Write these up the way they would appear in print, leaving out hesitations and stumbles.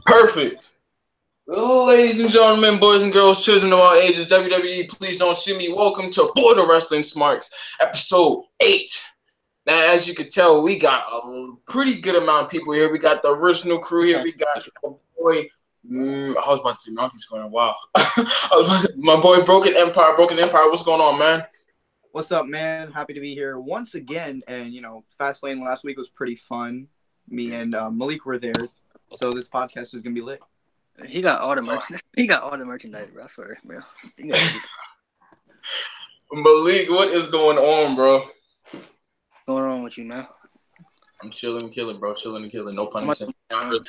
Perfect. Ladies and gentlemen, boys and girls, children of all ages, WWE, please don't sue me. Welcome to For the Wrestling Smarks, episode 8. Now, as you can tell, we got a pretty good amount of people here. We got the original crew here. We got my boy, I was about to say Monkey's going. Wow. My boy, Broken Empire. Broken Empire, what's going on, man? What's up, man? Happy to be here once again. And, Fastlane last week was pretty fun. Me and Malik were there. So this podcast is going to be lit. He got all the merchandise. He got all the merchandise, bro. I swear, bro. Malik, what is going on, bro? What's going on with you, man? I'm chilling and killing, bro. Chilling and killing. No pun intended.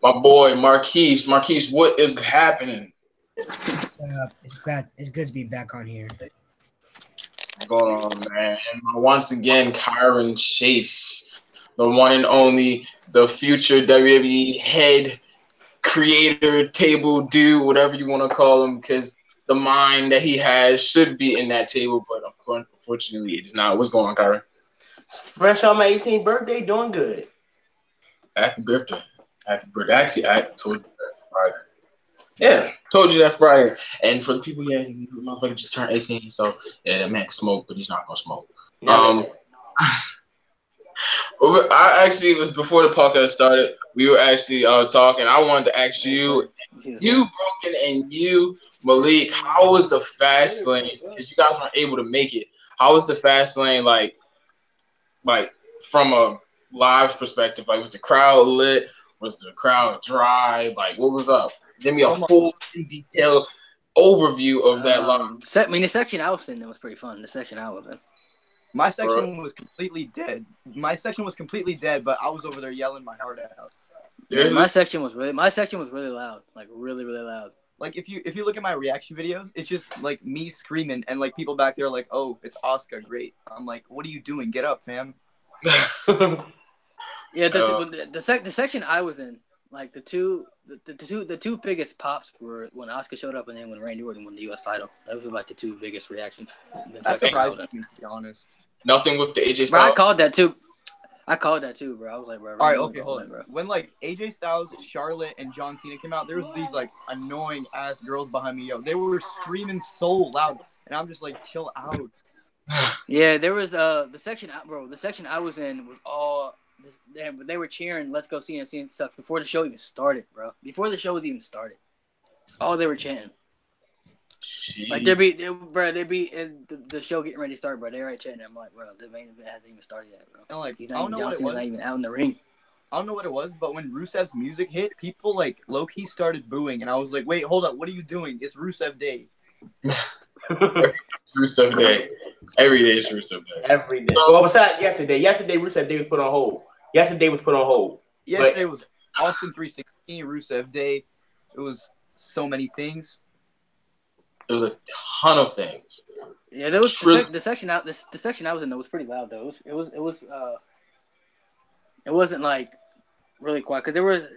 My boy, Marquise. Marquise, what is happening? It's good to be back on here. What's going on, man? And once again, Kyron Chase, the one and only, the future WWE head creator, table dude, whatever you want to call him, because the mind that he has should be in that table, but unfortunately, it is not. What's going on, Kyron? Fresh on my 18th birthday, doing good. Happy birthday. Happy birthday. Actually, I told you that Friday. Yeah, told you that Friday. And for the people, motherfucker just turned 18, so yeah, that man can smoke, but he's not gonna smoke. I actually was before the podcast started. We were actually talking. I wanted to ask you, Broken, and you, Malik, how was the Fastlane? Because you guys weren't able to make it. How was the Fastlane like from a live perspective? Like, was the crowd lit? Was the crowd dry? Like, what was up? Give me a full, detailed overview of that line. The section I was in, it was pretty fun. The section I was in. My section was completely dead. But I was over there yelling my heart out. Yeah, my section was really loud. Like, really, really loud. Like, if you look at my reaction videos, it's just like me screaming and like people back there like, "Oh, it's Asuka, great." I'm like, "What are you doing? Get up, fam." Yeah, the section I was in, like the two biggest pops were when Asuka showed up and then when Randy Orton won the U.S. title. Those were like the two biggest reactions. That's surprising, to be honest. Nothing with the AJ Styles. Bro, I called that too, bro. I was like, bro. All right, okay, hold on, bro. When like AJ Styles, Charlotte, and John Cena came out, there was these like annoying ass girls behind me. Yo, they were screaming so loud, and I'm just like, chill out. Yeah, there was the section, bro. The section I was in was all. They were cheering, "Let's go Cena, Cena stuff" before the show even started, bro. Before the show was even started, that's all they were chanting. Jeez. Like they'd be the show getting ready to start, bro. They're right chanting. I'm like, bro, the main event hasn't even started yet, bro. And like, he's not even, John Cena's not even out in the ring. I don't know what it was, but when Rusev's music hit, people like low key started booing, and I was like, wait, hold up, what are you doing? It's Rusev Day. Rusev Day. Every day is Rusev Day. Every day. Well, besides yesterday. Yesterday, Rusev Day was put on hold. Yesterday was Austin 316, Rusev Day. It was so many things. It was a ton of things. Yeah, there was the section out. The section I was in was pretty loud though. It wasn't like really quiet because there was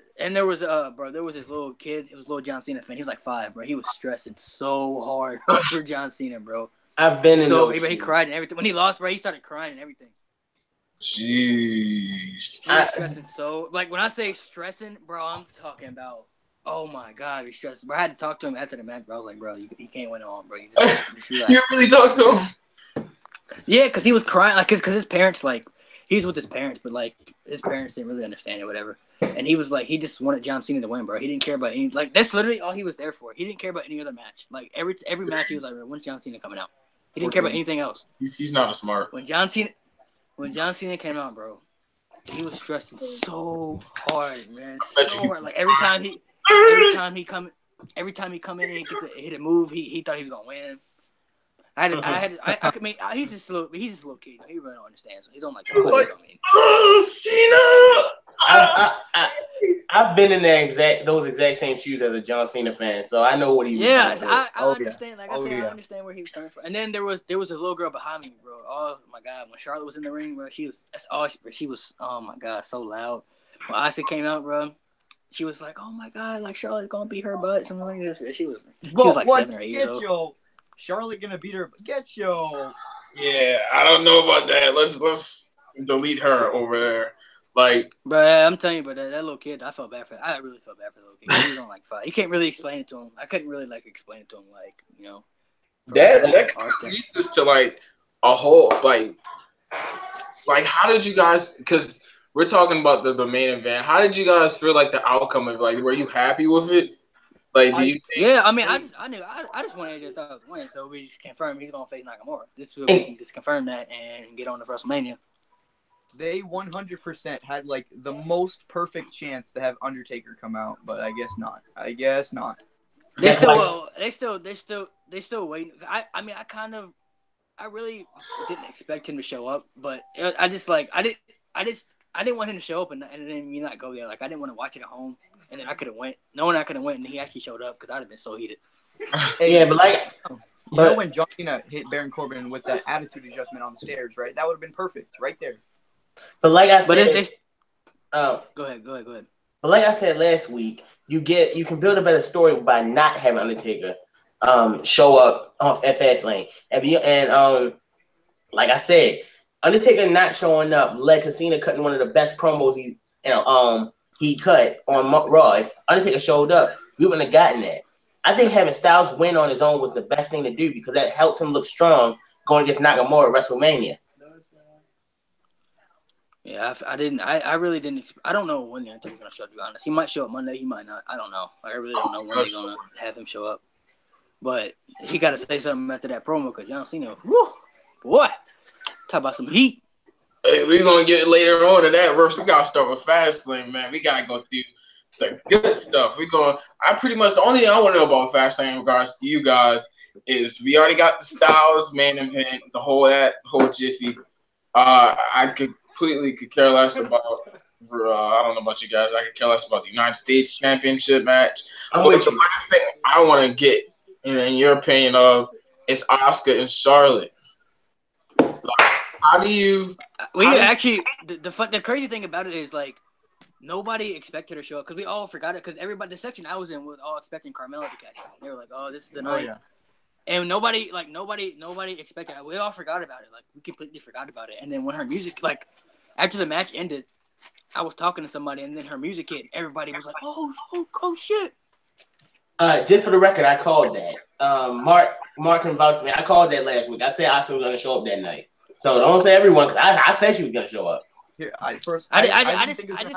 this little kid. It was a little John Cena fan. He was like 5, bro. He was stressing so hard for John Cena, bro. I've been in so he cried and everything. When he lost, bro, he started crying and everything. Jeez. He was stressing so like when I say stressing, bro, I'm talking about. Oh my God, he's stressed. Bro, I had to talk to him after the match, bro. I was like, bro, he can't win it on, bro. You really talked to him? Yeah, because he was crying, like, because his parents, like, he's with his parents, but like his parents didn't really understand it, whatever. And he was like, he just wanted John Cena to win, bro. He didn't care about any, like, that's literally all he was there for. He didn't care about any other match. Like every match, he was like, when's John Cena coming out? He didn't care about anything else. He's not a smart. When John Cena came out, bro, he was stressing so hard, man, so hard. Like every time he come in and he gets hit a move, he thought he was gonna win. I could make. He's just a little kid. He really don't understand. So he's on like. Cena. I've been in those exact same shoes as a John Cena fan, so I know what he was. Yeah, I understand. Like I said, I understand where he was coming from. And then there was a little girl behind me, bro. Oh my God, when Charlotte was in the ring, bro, she was. Oh my God, so loud. When Asuka came out, bro. She was like, "Oh my God, like Charlotte's gonna beat her butt," something like this. She was like 7 or 8 years old. Charlotte gonna beat her. Get yo. Yeah, I don't know about that. Let's delete her over there. Like, But I'm telling you, but that little kid, I felt bad for. I really felt bad for the little kid. He was on like 5. You can't really explain it to him. I couldn't really like explain it to him, like that leads us to like a whole like how did you guys? Because we're talking about the main event. How did you guys feel like the outcome of like? Were you happy with it? Like, do you think? Yeah, I mean, I just wanted to start winning, so we just confirmed he's gonna face Nakamura. This is we can just confirm that and get on to WrestleMania. They 100% had like the most perfect chance to have Undertaker come out, but I guess not. They still waiting. I really didn't expect him to show up, but I didn't want him to show up and then me not go there. Like I didn't want to watch it at home, and then I could have went. Knowing I could have went, and he actually showed up because I'd have been so heated. Hey, yeah, but like, you know when John Cena hit Baron Corbin with that attitude adjustment on the stairs, right? That would have been perfect right there. But like I said, go ahead. But like I said last week, you can build a better story by not having Undertaker show up at Fastlane. And like I said, Undertaker not showing up led to Cena cutting one of the best promos he cut on Raw. If Undertaker showed up, we wouldn't have gotten that. I think having Styles win on his own was the best thing to do because that helped him look strong going against Nakamura at WrestleMania. Yeah, I really didn't. I don't know when the Undertaker's gonna show up. To be honest, he might show up Monday. He might not. I don't know. I really don't know when they're gonna have him show up. But he got to say something after that promo because John Cena, whew, boy, talk about some heat. Hey, we're gonna get later on in that verse. We gotta start with Fastlane, man. We gotta go through the good stuff. I pretty much the only thing I want to know about Fastlane in regards to you guys is we already got the Styles main event, the whole jiffy. I completely could care less about. I don't know about you guys. I could care less about the United States Championship match. But the one thing I want to get, in your opinion, of is Asuka and Charlotte. Like, how do you? The crazy thing about it is like nobody expected her to show up because we all forgot it because everybody the section I was in was all expecting Carmella to catch up. They were like, "Oh, this is the night." Yeah. And nobody expected it. We all forgot about it. Like we completely forgot about it. And then when her music, like after the match ended, I was talking to somebody, and then her music hit. Everybody was like, "Oh shit!" Just for the record, I called that. Mark can vouch for me. I called that last week. I said Asuka was going to show up that night. So don't say everyone, because I said she was going to show up. Yeah, I just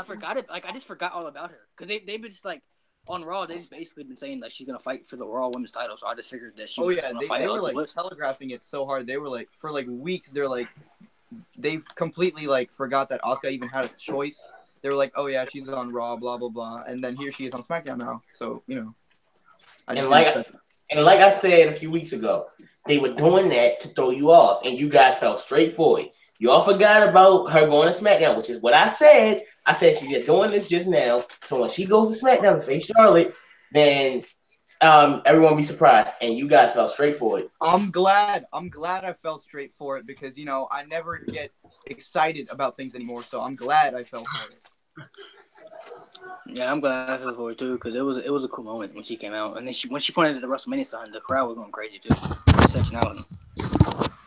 forgot it. Like I just forgot all about her because they've been just like on Raw. They've just basically been saying that she's gonna fight for the Raw Women's title. So I just figured that she was gonna fight. They were like telegraphing it so hard. They were like for like weeks. They're like they've completely like forgot that Asuka even had a choice. They were like, oh yeah, she's on Raw, blah blah blah, and then here she is on SmackDown now. So and like I said a few weeks ago, they were doing that to throw you off, and you guys fell straight for it. You all forgot about her going to SmackDown, which is what I said. I said she's just doing this just now. So when she goes to SmackDown to face Charlotte, then everyone will be surprised. And you guys fell straight for it. I'm glad I fell straight for it because, I never get excited about things anymore. So I'm glad I fell for it. Yeah, I'm glad I fell for it too because it was a cool moment when she came out. And then when she pointed at the WrestleMania sign, the crowd was going crazy too.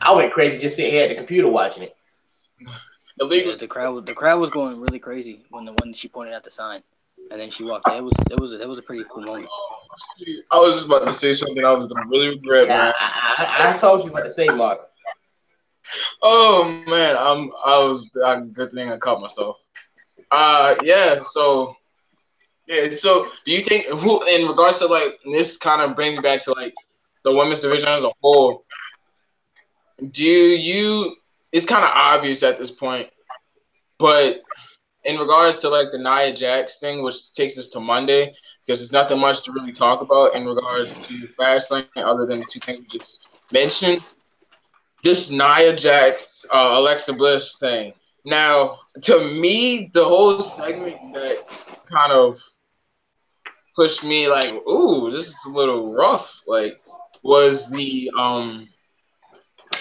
I went crazy just sitting here at the computer watching it. Yeah, the crowd was going really crazy when she pointed out the sign, and then she walked. It was a pretty cool moment. I was just about to say something I was gonna really regret, man. I saw what you were about to say, Mark. Oh man, good thing I caught myself. So do you think in regards to like this kind of brings back to like the women's division as a whole? It's kind of obvious at this point, but in regards to like the Nia Jax thing, which takes us to Monday, because there's nothing much to really talk about in regards to Fastlane other than the two things we just mentioned. This Nia Jax, Alexa Bliss thing. Now, to me, the whole segment that kind of pushed me like, ooh, this is a little rough, like, was the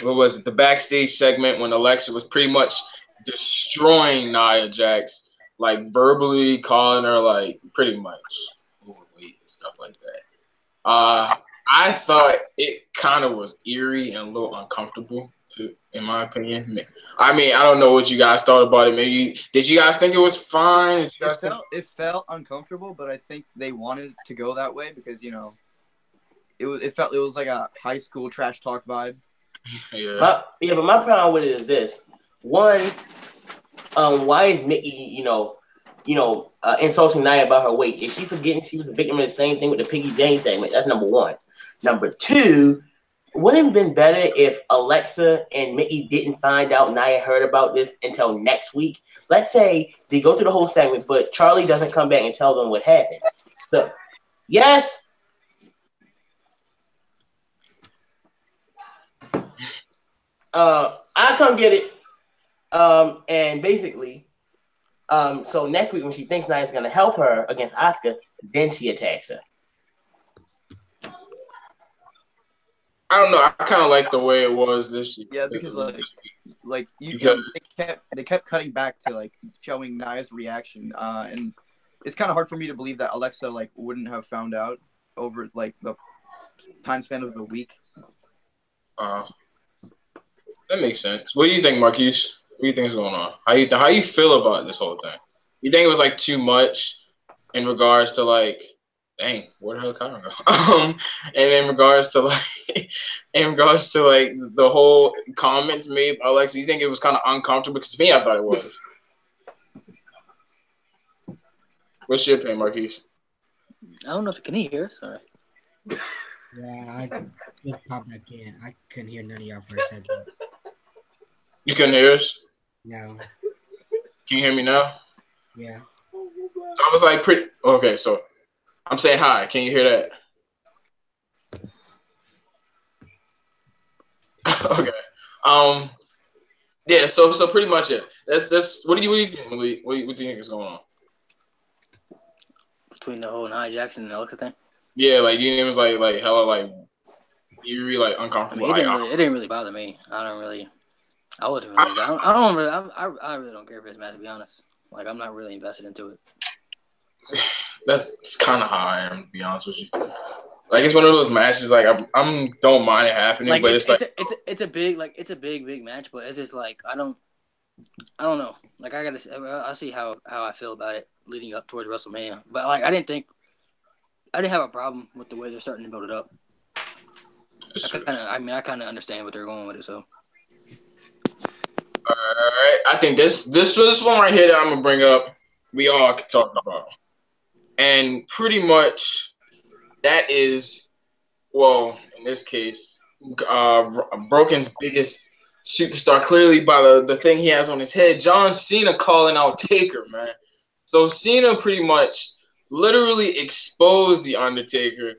what was it? The backstage segment when Alexa was pretty much destroying Nia Jax, like verbally calling her like pretty much overweight and stuff like that. I thought it kind of was eerie and a little uncomfortable. in my opinion. I mean, I don't know what you guys thought about it. Maybe did you guys think it was fine? It felt uncomfortable, but I think they wanted to go that way because it was like a high school trash talk vibe. Yeah. But my problem with it is this: one, why is Mickey, insulting Nia about her weight? Is she forgetting she was a victim of the same thing with the Piggy Jane segment? That's number one. Number two, wouldn't it have been better if Alexa and Mickey didn't find out Nia heard about this until next week? Let's say they go through the whole segment, but Charlie doesn't come back and tell them what happened. So, yes. I come get it. And basically, so next week when she thinks Nia's gonna help her against Asuka, then she attacks her. I don't know. I kind of like the way it was this year. Yeah, because they kept cutting back to like showing Nia's reaction, and it's kind of hard for me to believe that Alexa like wouldn't have found out over like the time span of the week. That makes sense. What do you think, Marquise? What do you think is going on? How you feel about this whole thing? You think it was like too much in regards to like, dang, where the hell did Kyron go? And in regards to like the whole comments made by Alexa, you think it was kind of uncomfortable? Because to me, I thought it was. What's your opinion, Marquise? I don't know if you can hear. Sorry. Yeah, I just popped back in. I couldn't hear none of y'all for a second. You couldn't hear us? No. Can you hear me now? Yeah. So I was like pretty okay, so I'm saying hi. Can you hear that? Okay. Yeah, so pretty much it. That's what do you think, Malik? What do you think is going on? Between the whole Nia Jackson and Alexa thing? Yeah, like it was like hella like you really like uncomfortable. I mean, it didn't really bother me. I wasn't really. I really don't care for this match, to be honest. Like, I'm not really invested into it. That's kind of how I am, to be honest with you. Like, it's one of those matches. Like, I'm don't mind it happening, like, but it's a big match. But it's just like I don't know. Like, I'll see how I feel about it leading up towards WrestleMania. But like, I didn't have a problem with the way they're starting to build it up. I kind of understand what they're going with it. So. All right, I think this one right here that I'm gonna bring up, we all can talk about, and pretty much that is, well, in this case, Broken's biggest superstar, clearly by the thing he has on his head, John Cena calling out Taker, man. So Cena pretty much literally exposed the Undertaker.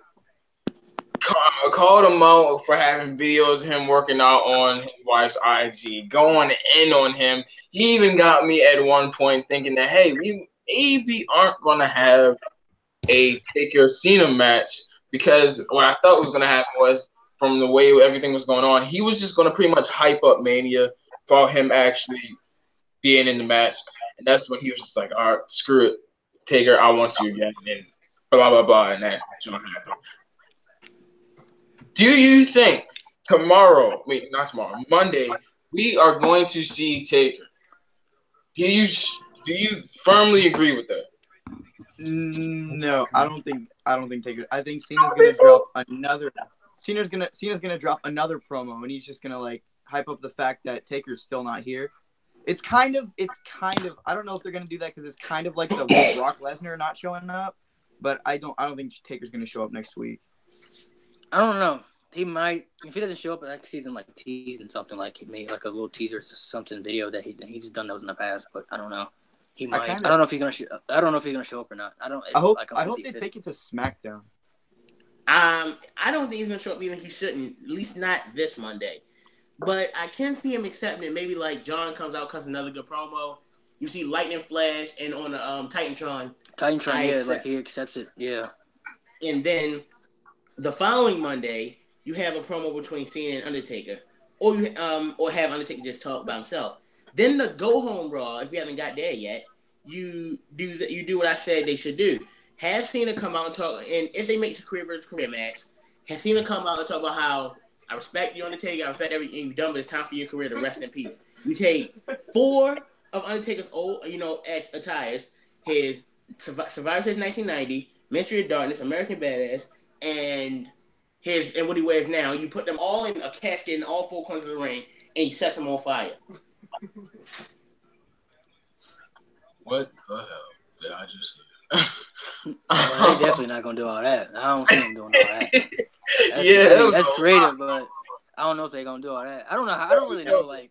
Called him out for having videos of him working out on his wife's IG, going in on him. He even got me at one point thinking that, hey, we maybe aren't going to have a Taker Cena match, because what I thought was going to happen was, from the way everything was going on, he was just going to pretty much hype up Mania for him actually being in the match. And that's when he was just like, all right, screw it, Taker, I want you again, and blah, blah, blah, and that happened. Do you think Monday, we are going to see Taker? Do you firmly agree with that? No, I don't think Taker. I think Cena's gonna drop another. Cena's gonna drop another promo, and he's just gonna like hype up the fact that Taker's still not here. It's kind of. I don't know if they're gonna do that because it's kind of like the Brock Lesnar not showing up. But I don't think Taker's gonna show up next week. I don't know. He might. If he doesn't show up, I can see them like teasing something, like he made like a little teaser or something video that he's done those in the past. But I don't know. He might. I don't know if he's gonna. I don't know if he's gonna show up or not. I hope they take it to SmackDown. I don't think he's gonna show up. Even he shouldn't. At least not this Monday. But I can see him accepting it. Maybe like John comes out, cuts another good promo. You see Lightning Flash and on the Titantron. Yeah, like he accepts it. Yeah. And then the following Monday, you have a promo between Cena and Undertaker, or have Undertaker just talk by himself. Then the go home Raw, if you haven't got there yet, you do what I said they should do. Have Cena come out and talk, and if they make a career versus career match, have Cena come out and talk about how I respect you, Undertaker. I respect everything you've done, but it's time for your career to rest in peace. You take 4 of Undertaker's old, attires, his Survivor Series 1990, Mystery of Darkness, American Badass, and what he wears now. You put them all in a casket in all 4 corners of the ring, and he sets them on fire. What the hell did I just hear? Well, they definitely not gonna do all that. I don't see them doing all that. That's creative, but I don't know if they're gonna do all that. I don't know. I don't really know. Like,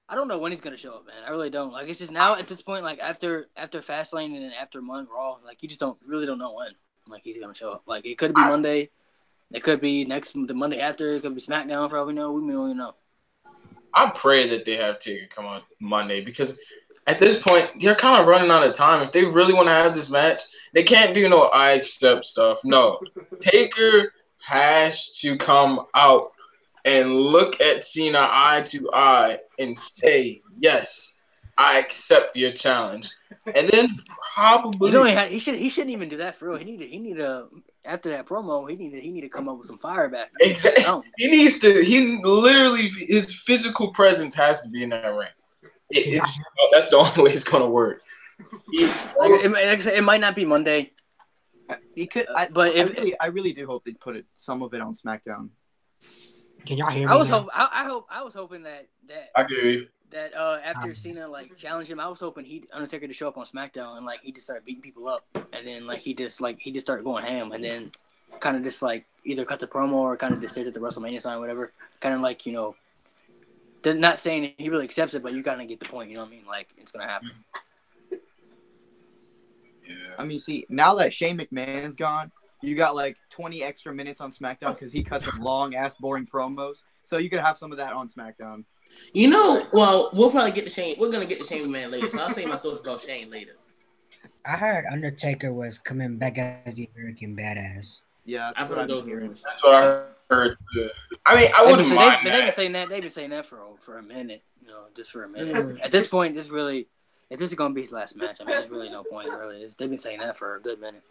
I don't know when he's gonna show up, man. I really don't. Like, it's just now at this point, like after Fastlane and then after Raw, like you just really don't know when. Like he's gonna show up. Like it could be Monday, it could be the Monday after, it could be SmackDown for all we know. We don't even know. I pray that they have Taker come on Monday because at this point they're kind of running out of time. If they really want to have this match, they can't do no I accept stuff. No, Taker has to come out and look at Cena eye to eye and say, "Yes, I accept your challenge." And then probably he shouldn't even do that for real. He need after that promo, he need to come up with some fire back. Exactly. He literally his physical presence has to be in that ring. That's the only way it's gonna work. It might not be Monday. He could, but I really do hope they put some of it on SmackDown. Can y'all hear me? I was hoping that I agree. That after Cena like challenged him, I was hoping Undertaker to show up on SmackDown and like he just started beating people up, and then like he just started going ham, and then kind of just like either cut the promo or kind of just stays at the WrestleMania sign, or whatever. Kind of like they're not saying he really accepts it, but you kind of get the point. You know what I mean? Like it's gonna happen. Yeah. I mean, see, now that Shane McMahon's gone, you got like 20 extra minutes on SmackDown because he cuts some long ass boring promos, so you could have some of that on SmackDown. Well, we'll probably get to Shane. We're gonna get to Shane McMahon later, so I'll say my thoughts about Shane later. I heard Undertaker was coming back as the American Badass. Yeah, I've heard those rumors. That's what I heard too. I mean, I wouldn't mind that. They've been saying that. They've been saying that for a minute. Just for a minute. At this point, if this is gonna be his last match, I mean, there's really no point. Really, they've been saying that for a good minute.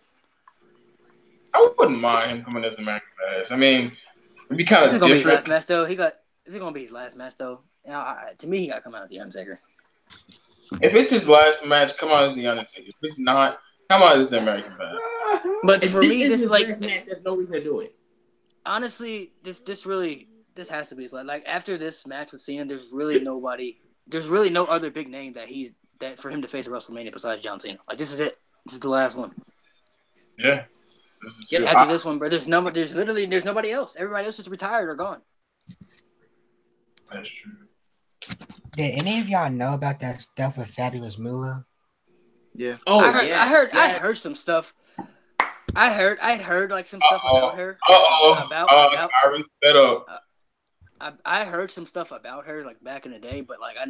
I wouldn't mind him coming as the American Badass. I mean, it'd be kind of different. Gonna be his last match, though. Is it gonna be his last match though? To me, he got to come out as the Undertaker. If it's his last match, come out as the Undertaker. If it's not, come out as the American Badass. But for me, this is like match, there's no reason to do it. Honestly, this has to be his last. Like after this match with Cena, there's really no other big name that for him to face at WrestleMania besides John Cena. Like this is it. This is the last one. Yeah. This is true. After this one, bro, there's nobody else. Everybody else is retired or gone. That's true. Did any of y'all know about that stuff with Fabulous Moolah? Yeah. Oh, I heard some stuff. I heard like some stuff about her. About Iron set up. I heard some stuff about her like back in the day, but like I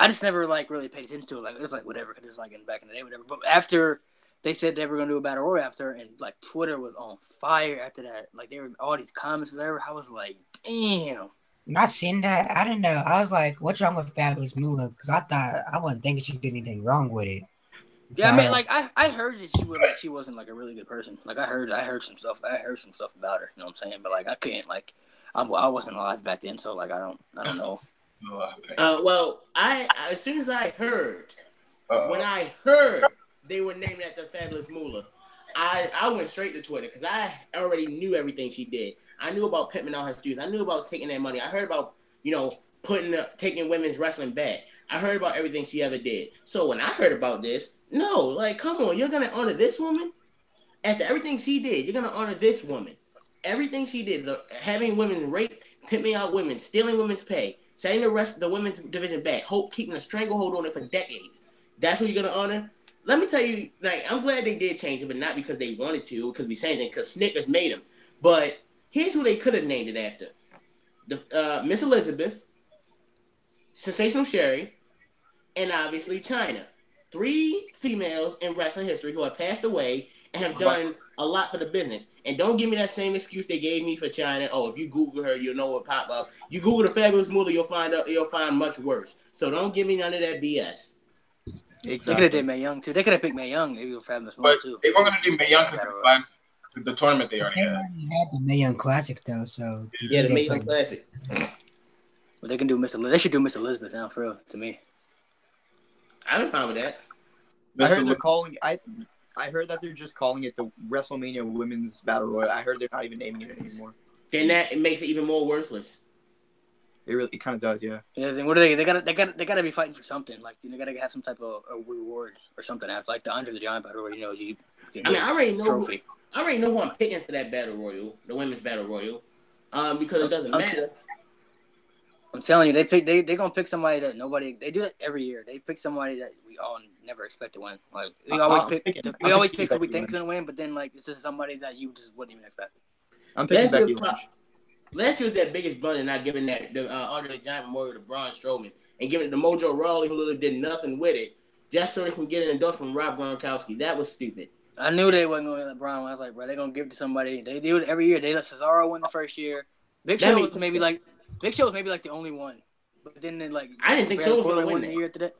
just never like really paid attention to it. Like it was like whatever, because it was like back in the day, whatever. But after they said they were gonna do a battle royal after, and like Twitter was on fire after that. Like they were all these comments, whatever. I was like, damn. Not seeing that, I didn't know. I was like, what's wrong with Fabulous Moolah? Because I wasn't thinking she did anything wrong with it. Yeah, I mean, like I heard that she wasn't like a really good person. Like I heard some stuff about her. You know what I'm saying? But like I can't like I wasn't alive back then, so like I don't know. Well, as soon as I heard when I heard they were named after Fabulous Moolah, I went straight to Twitter because I already knew everything she did. I knew about pimping out her students. I knew about taking that money. I heard about taking women's wrestling back. I heard about everything she ever did. So when I heard about this, no, like, come on, you're gonna honor this woman after everything she did. You're gonna honor this woman. Everything she did, having women rape, pimping out women, stealing women's pay, setting the rest of the women's division back, keeping a stranglehold on it for decades. That's what you're gonna honor. Let me tell you, like, I'm glad they did change it, but not because they wanted to, because we saying it, because Snickers made them. But here's who they could have named it after: Miss Elizabeth, Sensational Sherry, and obviously China. 3 females in wrestling history who have passed away and have done a lot for the business. And don't give me that same excuse they gave me for China. Oh, if you Google her, you'll know what pop up. You Google the Fabulous Moolah, you'll find much worse. So don't give me none of that BS. Exactly. They could have did Mae Young too. They could have picked Mae Young. Maybe Fabulous Moolah too. They weren't gonna do Mae Young because of the the tournament they already They had. already had the Mae Young Classic though, so Yeah, the Mae Young Classic. But they can do Miss. They should do Miss Elizabeth now, for real. To me, I'm fine with that. I heard they're calling. I heard that they're just calling it the WrestleMania Women's Battle Royal. I heard they're not even naming it anymore. Then that it makes it even more worthless. It kind of does, yeah. Yeah. Then what do they? They gotta be fighting for something. Like they gotta have some type of a reward or something. Like the Andre the Giant Battle Royal. You I mean, I already know. Trophy. I already know who I'm picking for that Battle Royal, the Women's Battle Royal, because it doesn't matter. I'm telling you, they gonna pick somebody that nobody. They do that every year. They pick somebody that we all never expect to win. Like we always pick who we think is gonna win, but then like it's just somebody that you just wouldn't even expect. I'm picking Becky Lynch. Last year was that biggest blunder, not giving that the Andre the Giant Memorial to Braun Strowman and giving it to Mojo Rawley, who literally did nothing with it, just so they can get an endorsement from Rob Gronkowski. That was stupid. I knew they wasn't going to let Braun. I was like, bro, they're going to give it to somebody. They do it every year. They let Cesaro win the first year. Big Show was maybe like the only one. But then I didn't think Show was going to win the year after that.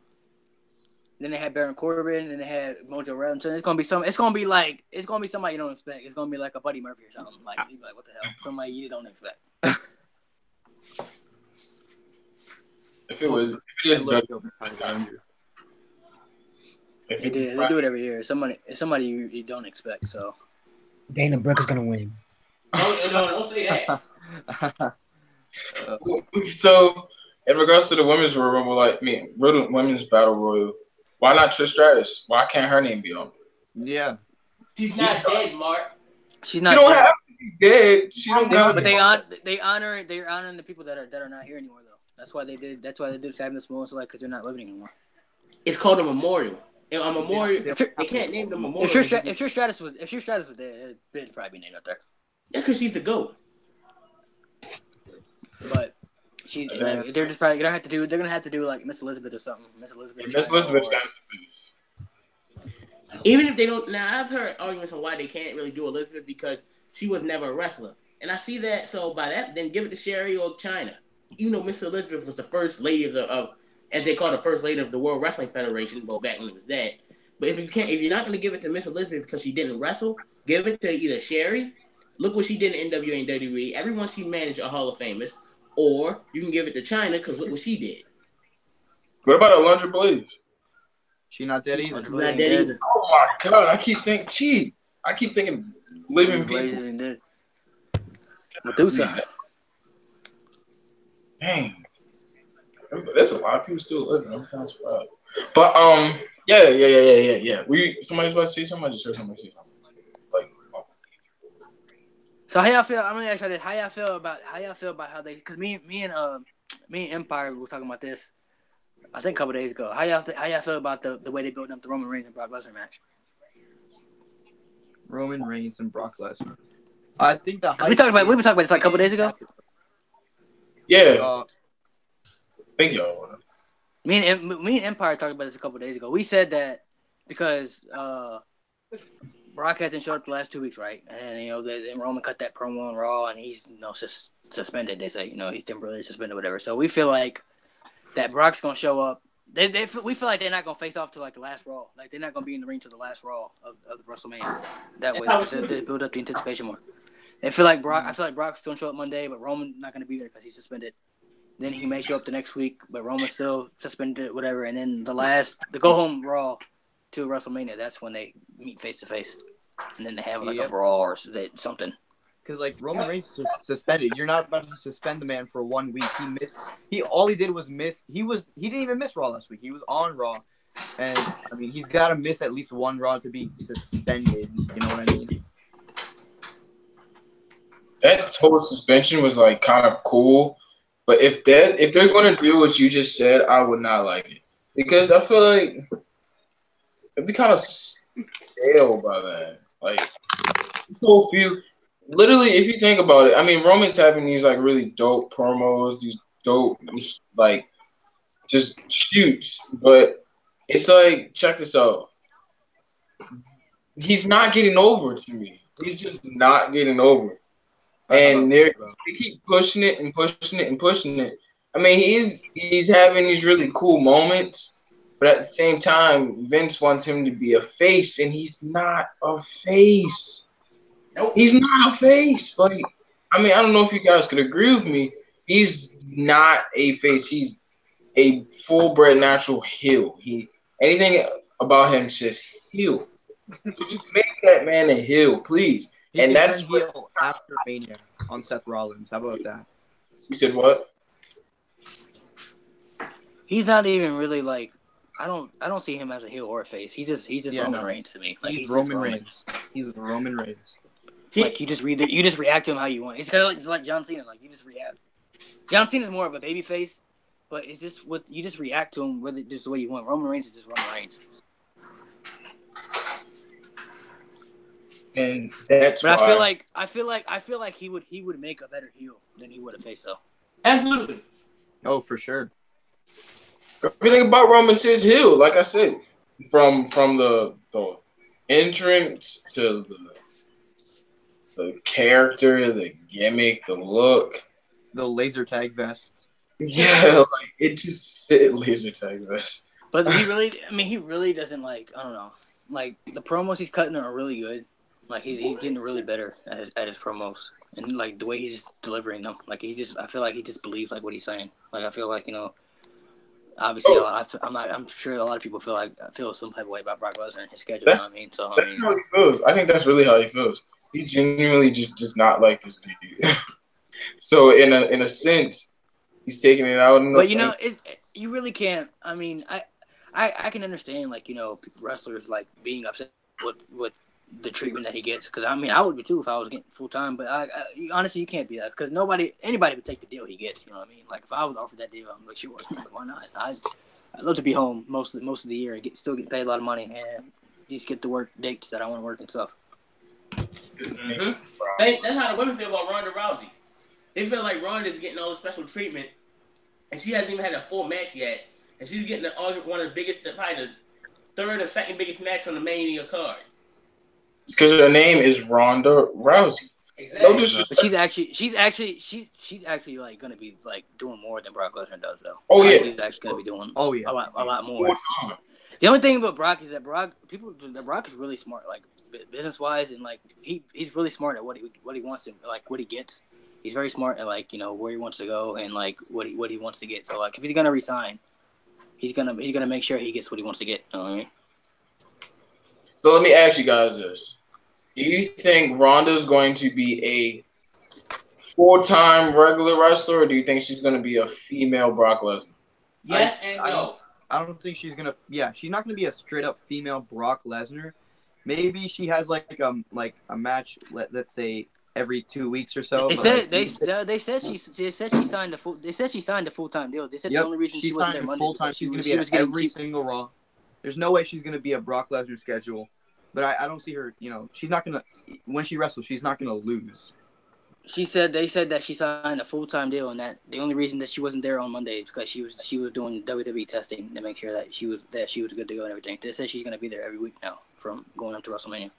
Then they had Baron Corbin, and they had Mojo Rawley. It's gonna be somebody you don't expect. It's gonna be like a Buddy Murphy or something. Like you'd be like, what the hell? Somebody you don't expect. If it is They do it every year. It's somebody you don't expect. So Dana Brooke is gonna win. No, don't say that. So, in regards to the women's Royal Rumble, women's battle royal, why not Trish Stratus? Why can't her name be on? Yeah, she's not dead, Mark. She's not. You don't have to be dead. She don't got. But they're honoring the people that are not here anymore though. That's why they did Fabulous Moments because they're not living anymore. It's called a memorial. A memorial. They can't name the memorial. If Trish Stratus was dead, it'd probably be named up there. Yeah, because she's the GOAT. But they're just probably gonna have to do like Miss Elizabeth or something. Miss Elizabeth sounds even if they don't. Now I've heard arguments on why they can't really do Elizabeth because she was never a wrestler, and I see that. So by that, then give it to Sherry or China. Even though Miss Elizabeth was the first lady of as they call the first lady of the World Wrestling Federation, well back when it was that. But if you're not gonna give it to Miss Elizabeth because she didn't wrestle, give it to either Sherry. Look what she did in NWA and WWE. Everyone she managed are Hall of Famers. Or you can give it to China because look what she did. What about Alundra Blaze? She's not dead either. She's not dead either. Oh my god! I keep thinking living people. Medusa. Dang, there's a lot of people still living. I'm kind of surprised. But yeah. Somebody's about to say something. I just heard somebody say something. So how y'all feel? I'm gonna ask you this: how y'all feel about how they? Because me and Empire was talking about this. I think a couple days ago. How y'all feel about the way they built up the Roman Reigns and Brock Lesnar match? Roman Reigns and Brock Lesnar. I think we been talking about this like a couple days ago. Yeah. Thank y'all. Me and Empire talked about this a couple days ago. We said that because Brock hasn't showed up the last 2 weeks, right? And then Roman cut that promo on Raw, and he's suspended. They say he's temporarily suspended, whatever. So we feel like that Brock's gonna show up. We feel like they're not gonna face off to like the last Raw. Like they're not gonna be in the ring to the last Raw of WrestleMania. That way, they build up the anticipation more. I feel like Brock's gonna show up Monday, but Roman's not gonna be there because he's suspended. Then he may show up the next week, but Roman's still suspended, whatever. And then the go home Raw to WrestleMania, that's when they meet face to face, and then they have like a brawl or something. Because like Roman Reigns is suspended, you're not about to suspend the man for 1 week. He missed. All he did was miss. He didn't even miss Raw last week. He was on Raw, and I mean he's got to miss at least one Raw to be suspended. You know what I mean? That total suspension was like kind of cool, but if they're going to do what you just said, I would not like it because I feel like it'd be kind of stale by then. Like so few. Literally, if you think about it, I mean, Roman's having these like really dope promos, these dope like just shoots, but it's like check this out. He's not getting over to me. He's just not getting over. And they keep pushing it and pushing it and pushing it. I mean, he's having these really cool moments, but at the same time, Vince wants him to be a face, and he's not a face. He's not a face. Like, I mean, I don't know if you guys could agree with me. He's not a face. He's a full-bred natural heel. Anything about him says heel. So just make that man a heel, please. He And can that's turn what heel after Mania on Seth Rollins. How about that? you said. What? He's not even really like. I don't see him as a heel or a face. He's just Yeah, Roman no. Reigns to me. Like He's he's Roman just Roman. Reigns. He's Roman Reigns. Like you just react to him how you want. It's kind of like John Cena. Like you just react. John Cena's more of a baby face, but it's just what you just react to him whether just the way you want. Roman Reigns is just Roman Reigns. And that's But why. I feel like he would make a better heel than he would a face though. Absolutely. Oh, for sure. Everything about Roman says heel. Like I said, from the entrance to the character, the gimmick, the look. The laser tag vest. Yeah, like it just sit laser tag vest. But he really doesn't like. I don't know. Like the promos he's cutting are really good. Like he's getting really better at his promos and like the way he's just delivering them. Like I feel like he just believes like what he's saying. Like I feel like obviously I'm sure a lot of people feel some type of way about Brock Lesnar and his schedule. You know what I mean? So That's how he feels. I think that's really how he feels. He genuinely just does not like this dude. So in a sense, he's taking it out. But you really can't. I mean, I can understand like wrestlers like being upset with the treatment that he gets because I mean I would be too if I was getting full time. But honestly, you can't be that because anybody would take the deal he gets. You know what I mean? Like if I was offered that deal, I'm like sure, why not? I'd love to be home most of the year and still get paid a lot of money and just get to work dates that I want to work and stuff. Mm-hmm. That's how the women feel about Ronda Rousey. They feel like Ronda's getting all the special treatment, and she hasn't even had a full match yet, and she's getting one of the biggest, probably the third or second biggest match on the Mania card. Because her name is Ronda Rousey. Exactly. No disrespect. But she's actually like gonna be like doing more than Brock Lesnar does though. Oh yeah, she's actually gonna be doing a lot more. The only thing about Brock is that Brock is really smart, like business wise, and like he's really smart at what he wants to like what he gets. He's very smart at like where he wants to go and like what he wants to get. So like if he's gonna resign, he's gonna make sure he gets what he wants to get. You know what I mean? So let me ask you guys this: do you think Ronda's going to be a full-time regular wrestler, or do you think she's going to be a female Brock Lesnar? Yes and no. I don't think she's gonna. Yeah, she's not gonna be a straight up female Brock Lesnar. Maybe she has like a match. Let's say every 2 weeks or so. They said she signed a full time deal. They said the only reason she wasn't there Monday full time. She's gonna be at every single Raw. There's no way she's gonna be a Brock Lesnar schedule. But I don't see her. She's not gonna. When she wrestles, she's not gonna lose. They said that she signed a full time deal, and that the only reason that she wasn't there on Monday is because she was doing WWE testing to make sure that she was good to go and everything. They said she's gonna be there every week now from going up to WrestleMania.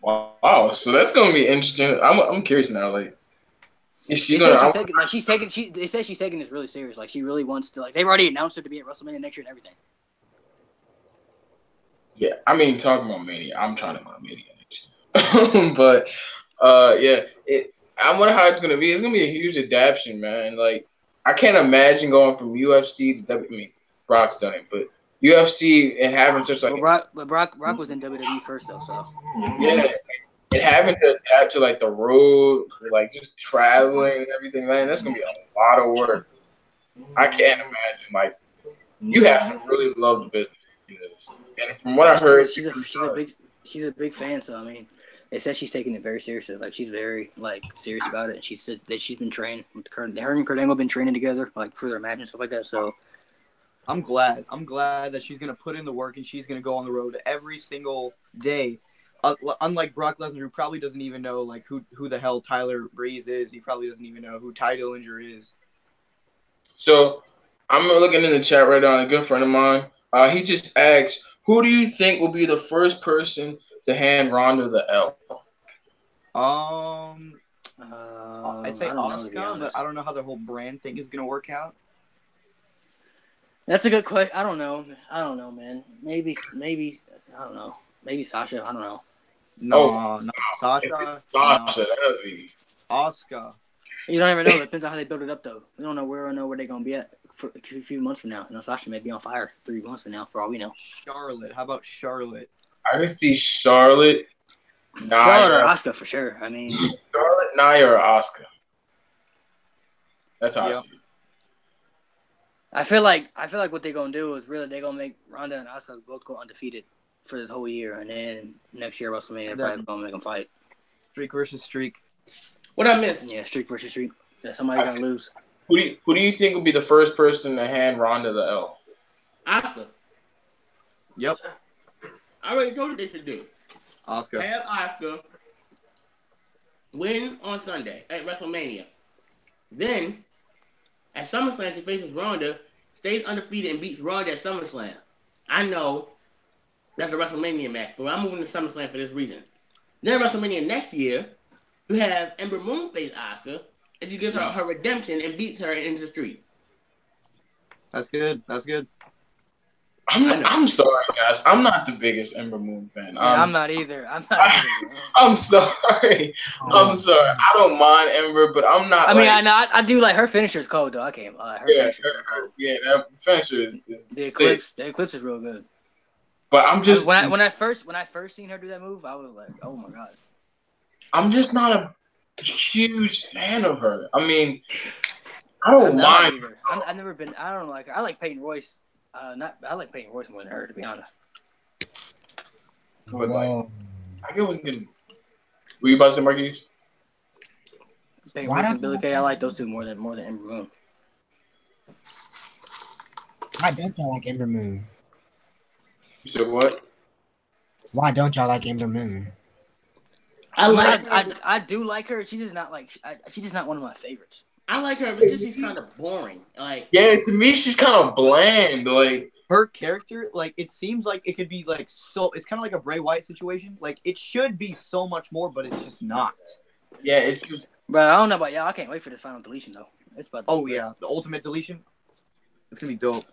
Wow, so that's gonna be interesting. I'm curious now. Like, is she They gonna? said she's taking this really serious. Like she really wants to. Like they've already announced her to be at WrestleMania next year and everything. Yeah, I mean, talking about Mania, I'm trying to go to Mania next year. But yeah, I wonder how it's gonna be. It's gonna be a huge adaptation, man. Like, I can't imagine going from UFC to WWE. I mean, Brock's done it, but UFC and having such like. Brock was in WWE first though, so. Yeah, and having to adapt to like the road, like just traveling and everything, man, that's gonna be a lot of work. I can't imagine. Like, you have to really love the business to do this. And from what I heard, she's a big fan. So I mean, they said she's taking it very seriously. Like she's very like serious about it. And she said that she's been trained. Her and Kurt Angle have been training together, like for their match and stuff like that. So I'm glad that she's gonna put in the work and she's gonna go on the road every single day. Unlike Brock Lesnar, who probably doesn't even know like who the hell Tyler Breeze is. He probably doesn't even know who Ty Dillinger is. So I'm looking in the chat right now. A good friend of mine, he just asked, "Who do you think will be the first person to hand Ronda the L?" I'd say Asuka, but I don't know how the whole brand thing is gonna work out. That's a good question. I don't know, man. Maybe I don't know. Maybe Sasha. I don't know. No, not Sasha. Sasha, No. that'd be. Asuka. You don't ever know. It depends on how they build it up, though. We don't know where they're gonna be at for a few months from now. You know, Sasha may be on fire 3 months from now, for all we know. Charlotte. How about Charlotte? I can see Charlotte, Charlotte or Nia. Asuka for sure. I mean, Charlotte, Nia, or Asuka. That's how I Yep. see it. I feel like what they're gonna do is really they're gonna make Ronda and Asuka both go undefeated for this whole year, and then next year WrestleMania they're probably gonna make them fight. Streak versus streak. What I missed? Yeah, streak versus streak. Yeah, somebody gonna lose. Who do you think will be the first person to hand Ronda the L? Asuka. Yep. I already told you they should do. Asuka. Have Asuka win on Sunday at WrestleMania. Then, at SummerSlam, she faces Ronda, stays undefeated, and beats Ronda at SummerSlam. I know that's a WrestleMania match, but I'm moving to SummerSlam for this reason. Then WrestleMania next year, you have Ember Moon face Asuka, and she gives her redemption and beats her into the street. That's good. That's good. I'm sorry, guys. I'm not the biggest Ember Moon fan. Yeah, I'm not either. Bro. I'm sorry. I'm sorry. I don't mind Ember, but I'm not. I mean, I do like her finisher's cold though. I can't lie. Her finisher's cold. Yeah, that finisher is the eclipse. sick. The eclipse is real good. But I'm just when I first seen her do that move, I was like, oh my god. I'm just not a huge fan of her. I mean, I don't mind. I've never been. I don't like her. I like Peyton Royce. I like Peyton Royce more than her, to be honest. But like, I get what's good. Were you about to say Marquise? Peyton Royce and Billy Kay. I like those two more than Ember Moon. Why don't y'all like Ember Moon? You said what? Why don't y'all like Ember Moon? I do like her. She's just not she's just not one of my favorites. I like her, but she's kind of boring. Like, yeah, to me, she's kind of bland. Like her character, like it seems like it could be like so. It's kind of like a Bray Wyatt situation. Like it should be so much more, but it's just not. Yeah, it's just. But I don't know about y'all. I can't wait for the final deletion though. It's about. Yeah, the ultimate deletion. It's gonna be dope.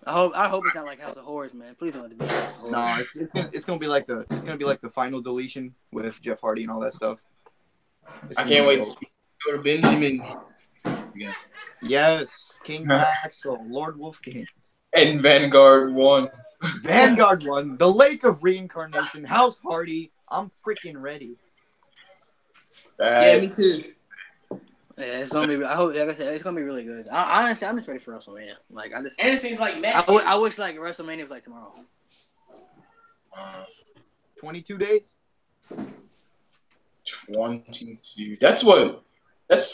I hope it's not like House of Horrors, man. Please don't let it be House of Horrors. No, it's gonna be like the final deletion with Jeff Hardy and all that stuff. I can't wait to see Benjamin. Yeah. Yes, King Axel, Lord Wolfgang, and Vanguard 1. Vanguard 1, the Lake of Reincarnation, House Hardy. I'm freaking ready. Yeah, me too. Yeah, it's gonna be. I hope, like I said, it's gonna be really good. Honestly, I'm just ready for WrestleMania. Like I just. And it seems like Matt. I wish like WrestleMania was like tomorrow. 22 days. 22. That's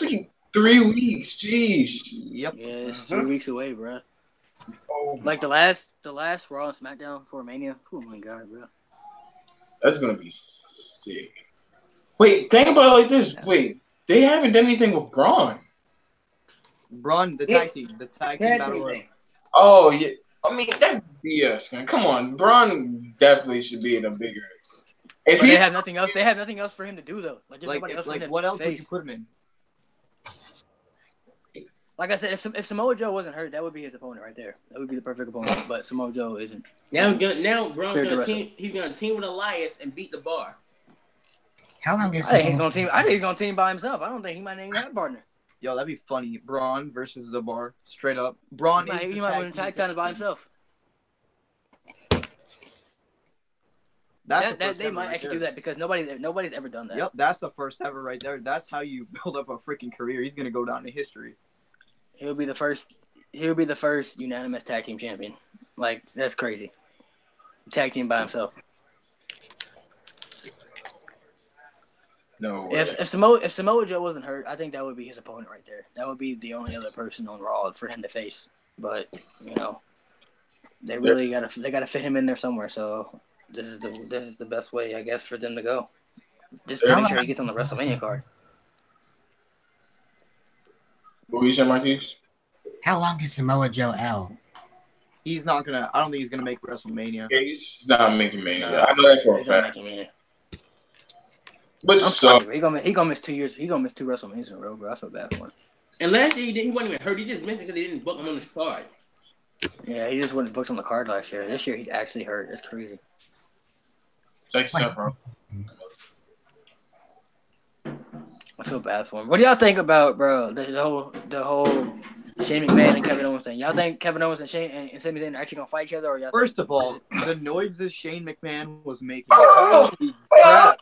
like 3 weeks. Jeez. Yep. Yeah, it's 3 weeks away, bro. Oh, like the last Raw and SmackDown for Mania. Oh my god, bro. That's gonna be sick. Wait, think about it like this. Wait, they haven't done anything with Braun. Braun, the tag team battle royal. Oh yeah. I mean that's BS, man. Come on, Braun definitely should be in a bigger. But they have nothing else. They have nothing else for him to do though. Like nobody else. Like what else would you put him in? Like I said, if Samoa Joe wasn't hurt, that would be his opponent right there. That would be the perfect opponent. But Samoa Joe isn't. Now Braun's he's gonna team with Elias and beat the Bar. How long is I think he's gonna team by himself. I don't think he might even have a partner. Yo, that'd be funny. Braun versus the Bar, straight up. Braun he might win a tag title by himself. They might actually do that because nobody's ever done that. Yep, that's the first ever right there. That's how you build up a freaking career. He's gonna go down in history. He'll be the first unanimous tag team champion. Like that's crazy. Tag team by himself. No way. If Samoa Joe wasn't hurt, I think that would be his opponent right there. That would be the only other person on Raw for him to face. But they really gotta fit him in there somewhere. So this is the best way, I guess, for them to go. Just to make sure he gets on the WrestleMania card. What were you saying, Marquise? How long is Samoa Joe out? He's not gonna. I don't think he's gonna make WrestleMania. Yeah, he's not making Mania. I know that for a fact. But he gonna miss 2 years. He gonna miss 2 WrestleManias in a row, bro. I feel bad for him. And last year he wasn't even hurt. He just missed it because they didn't book him on his card. Yeah, he just wasn't booked on the card last year. This year he's actually hurt. That's crazy. Check yourself, bro. I feel bad for him. What do y'all think about, bro? The whole Shane McMahon and Kevin Owens thing. Y'all think Kevin Owens and Sami Zayn are actually gonna fight each other, or y'all? First of all, the noises Shane McMahon was making. Holy crap!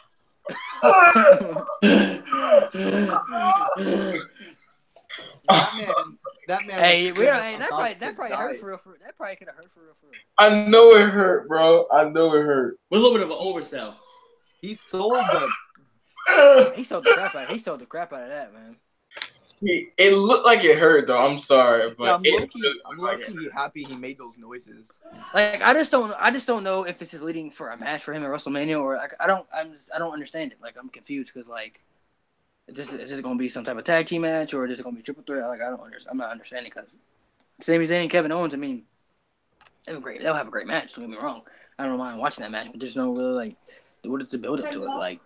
That man. Hey, that probably hurt for real. That probably could have hurt for real. I know it hurt, bro. I know it hurt. With a little bit of an oversell. He sold the. He sold the crap out. He sold the crap out of that, man. It looked like it hurt though. I'm sorry, but Yeah, I'm low-key happy he made those noises. Like I just don't know if this is leading for a match for him at WrestleMania, or like I don't understand it. Like I'm confused because like is this going to be some type of tag team match, or is it going to be triple threat? Like I'm not understanding because Sami Zayn and Kevin Owens. I mean, they'll have a great match. Don't get me wrong. I don't mind watching that match, but there's no really like what is the build up to it? Like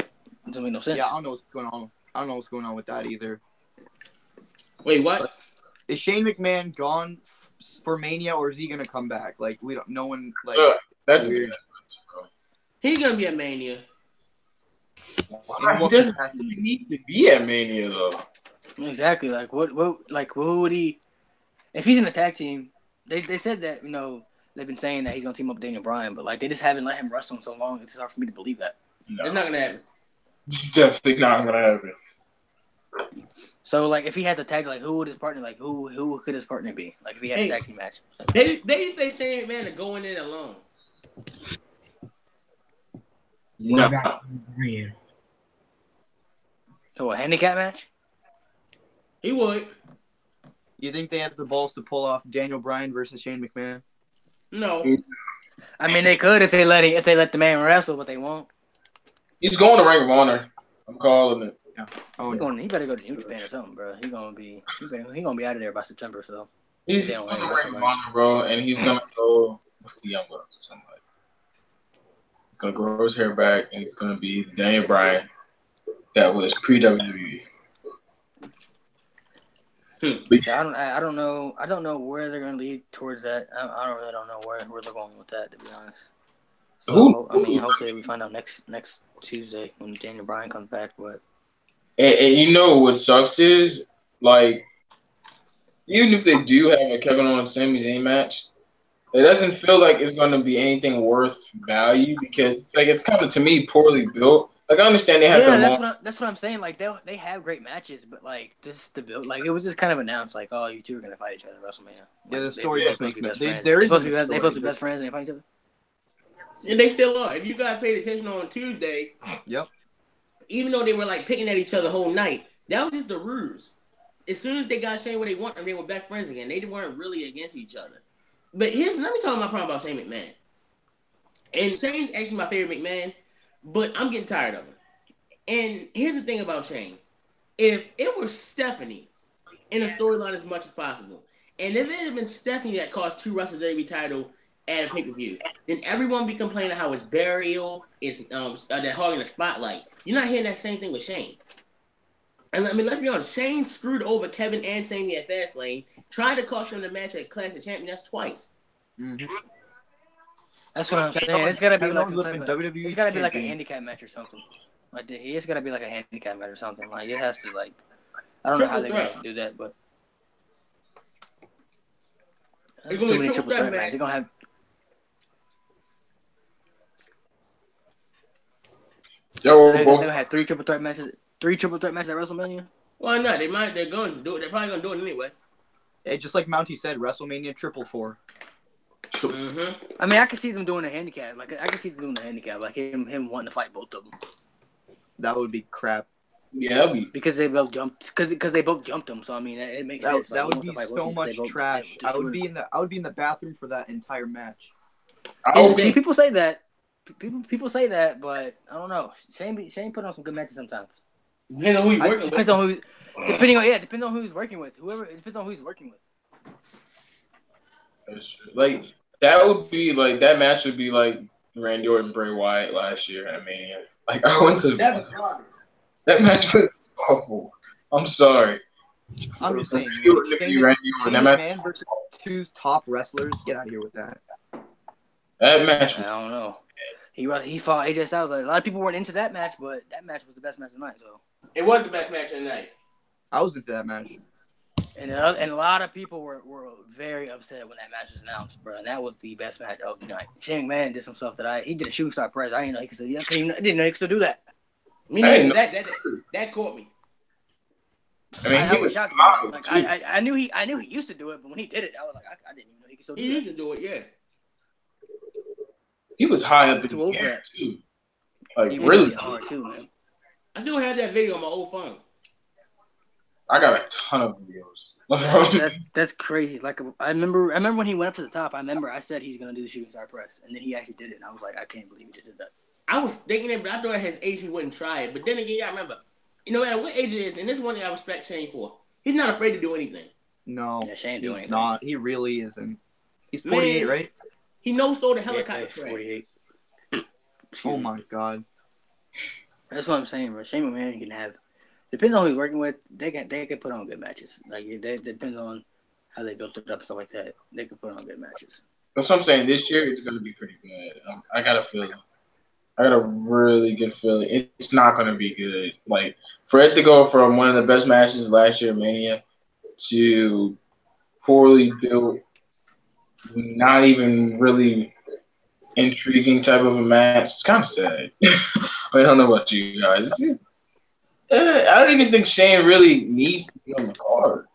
it doesn't make no sense. Yeah, I don't know what's going on. I don't know what's going on with that either. Wait, what? Is Shane McMahon gone for Mania, or is he gonna come back? Like we don't. No one like. That's weird. He's gonna be at Mania. He doesn't need to be at Mania though. Exactly. Like what would he? If he's in a tag team, they said that they've been saying that he's gonna team up with Daniel Bryan, but like they just haven't let him wrestle in so long. It's hard for me to believe that. No. They're not gonna have it. It's definitely not gonna happen. So like, if he had to tag, like, who would his partner? Like, who could his partner be? Like, if he had a tag team match, they say man to go in there alone. No. So a handicap match? He would. You think they have the balls to pull off Daniel Bryan versus Shane McMahon? No. I mean, they could if they let the man wrestle, but they won't. He's going to Ring of Honor. I'm calling it. Yeah. He better go to New Japan or something, bro. He gonna be out of there by September. So he's going to Ring of Honor, bro, and he's gonna go with the Young Bucks or something like that. He's gonna grow his hair back, and he's gonna be Daniel Bryan that was pre-WWE. So I don't know where they're gonna lead towards that. I really don't know where they're going with that, to be honest. So I mean, hopefully we find out next Tuesday when Daniel Bryan comes back. But and you know what sucks is like even if they do have a Kevin Owens Sami Zayn match, it doesn't feel like it's going to be anything worth value because it's kind of to me poorly built. Like I understand they have that's what I'm saying. Like they have great matches, but like just the build, like it was just kind of announced, like oh you two are gonna fight each other at WrestleMania. Yeah, the story just makes no sense. They're supposed to be best friends and they fight each other. And they still are. If you guys paid attention on Tuesday, yep. Even though they were like picking at each other the whole night, that was just the ruse. As soon as they got Shane where they want them, they were best friends again. They weren't really against each other. But let me tell you my problem about Shane McMahon. And Shane's actually my favorite McMahon, but I'm getting tired of him. And here's the thing about Shane. If it were Stephanie in a storyline as much as possible, and if it had been Stephanie that cost 2 wrestlers every title at a pay-per-view, then everyone be complaining how it's burial, it's they're hogging the spotlight. You're not hearing that same thing with Shane. And I mean, let's be honest, Shane screwed over Kevin and Sami at Fastlane, tried to cost them the match at Clash of Champions. That's twice. Mm-hmm. That's what I'm saying. It's gotta be like it's gotta be like a handicap match or something. Like it's gotta be like a handicap match or something. Like it has to like I don't know how they're gonna do that, but there's too many triple threat matches. They're gonna have. They're gonna have 3 triple threat matches. 3 triple threat matches at WrestleMania. Why not? They're going to do it. They're probably gonna do it anyway. Hey, just like Mountie said, WrestleMania 444. Mm-hmm. I mean, I can see them doing a handicap. Like I can see them doing a handicap. Like him wanting to fight both of them. That would be crap. Yeah, that'd be because they both jumped. Because they both jumped him. So I mean, it makes sense. That would be so much trash. I would be in the bathroom for that entire match. See, people say that. People say that, but I don't know. Shane put on some good matches sometimes. Depending on who he's working with. Depends on who he's working with. It depends on who he's working with. That's true. Like that match would be like Randy Orton Bray Wyatt last year. I mean, like I went to that match was awful. I'm sorry. I'm just saying. Randy Orton, that match versus 2 top wrestlers. Get out of here with that. That match. I don't know. He fought AJ Styles. Like, a lot of people weren't into that match, but that match was the best match of the night. So It was the best match of the night. I was into that match. and a lot of people were very upset when that match was announced, bro. And that was the best match of the night. Shane McMahon did some stuff he did a shooting star press. I didn't know he could still. I didn't know he could still do that. Me neither. That caught me. I mean, I was shocked about it. Like I knew he used to do it, but when he did it, I was like, I didn't even know he could still do it. He used to do it, yeah. he was high up in too old the for air that. too. Like He really, hard too, man. I still have that video on my old phone. I got a ton of videos. That's crazy. Like I remember when he went up to the top. I said he's gonna do the shooting star press, and then he actually did it. And I was like, I can't believe he just did that. I was thinking it, but I thought at his age he wouldn't try it. But then again, I remember, no matter what age it is, and this is one thing I respect Shane for. He's not afraid to do anything. No, Yeah, Shane doing he's anything. not. He really isn't. He's 48, Man, right? He knows so the helicopter crash. 48. Oh my god. That's what I'm saying, bro. Shane McMahon can have. Depends on who he's working with. They can put on good matches. Like it depends on how they built it up, stuff like that. They can put on good matches. That's what I'm saying. This year it's gonna be pretty good. I got a feeling. I got a really good feeling. It's not gonna be good. Like for it to go from one of the best matches last year, Mania, to poorly built, not even really intriguing type of a match. It's kind of sad. I don't know about you guys. I don't even think Shane really needs to be on the card.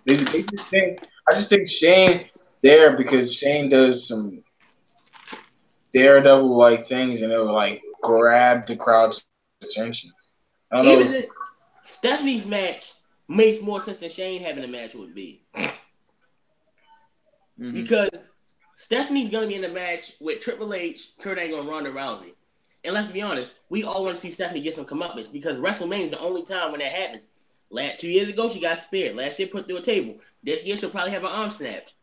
I just think Shane there because Shane does some daredevil like things and it will like grab the crowd's attention. I don't know. Stephanie's match makes more sense than Shane having a match would be. Mm-hmm. Because Stephanie's gonna be in a match with Triple H, Kurt Angle, and Ronda Rousey. And let's be honest, we all want to see Stephanie get some comeuppance because WrestleMania is the only time when that happens. 2 years ago, she got speared. Last year, put through a table. This year, she'll probably have her arm snapped.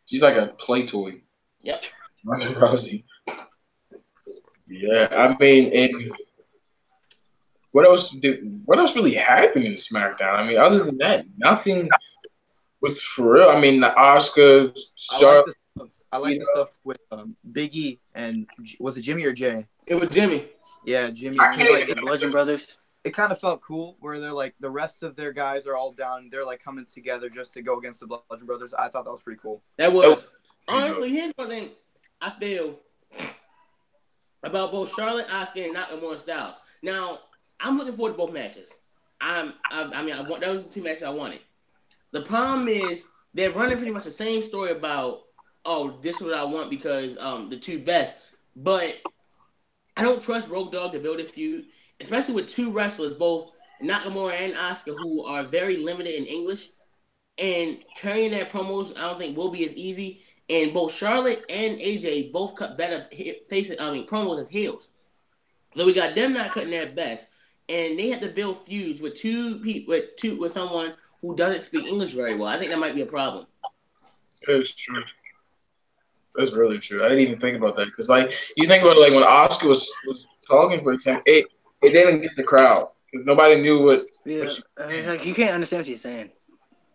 She's like a play toy. Yep. Ronda Rousey. Yeah, I mean, and what else really happened in SmackDown? I mean, other than that, nothing was for real. I mean, the Asuka, Charlotte. I like the stuff with Big E and was it Jimmy or Jay? It was Jimmy. Yeah, Jimmy. Like the Bludgeon Brothers. It kind of felt cool where they're like the rest of their guys are all down. They're like coming together just to go against the Bludgeon Brothers. I thought that was pretty cool. That was honestly. Here's one thing I feel about both Charlotte, Asuka, and Nakamura Styles. Now I'm looking forward to both matches. Those are the two matches I wanted. The problem is they're running pretty much the same story about. Oh, this is what I want because the two best. But I don't trust Road Dogg to build this feud, especially with two wrestlers, both Nakamura and Asuka, who are very limited in English. And carrying their promos, I don't think will be as easy. And both Charlotte and AJ both cut better promos as heels. So we got them not cutting their best. And they have to build feuds with with someone who doesn't speak English very well. I think that might be a problem. It's true. That's really true. I didn't even think about that because, like, you think about it, like when Asuka was talking, for example, it didn't get the crowd because nobody knew what. Yeah, it's like you can't understand what she's saying.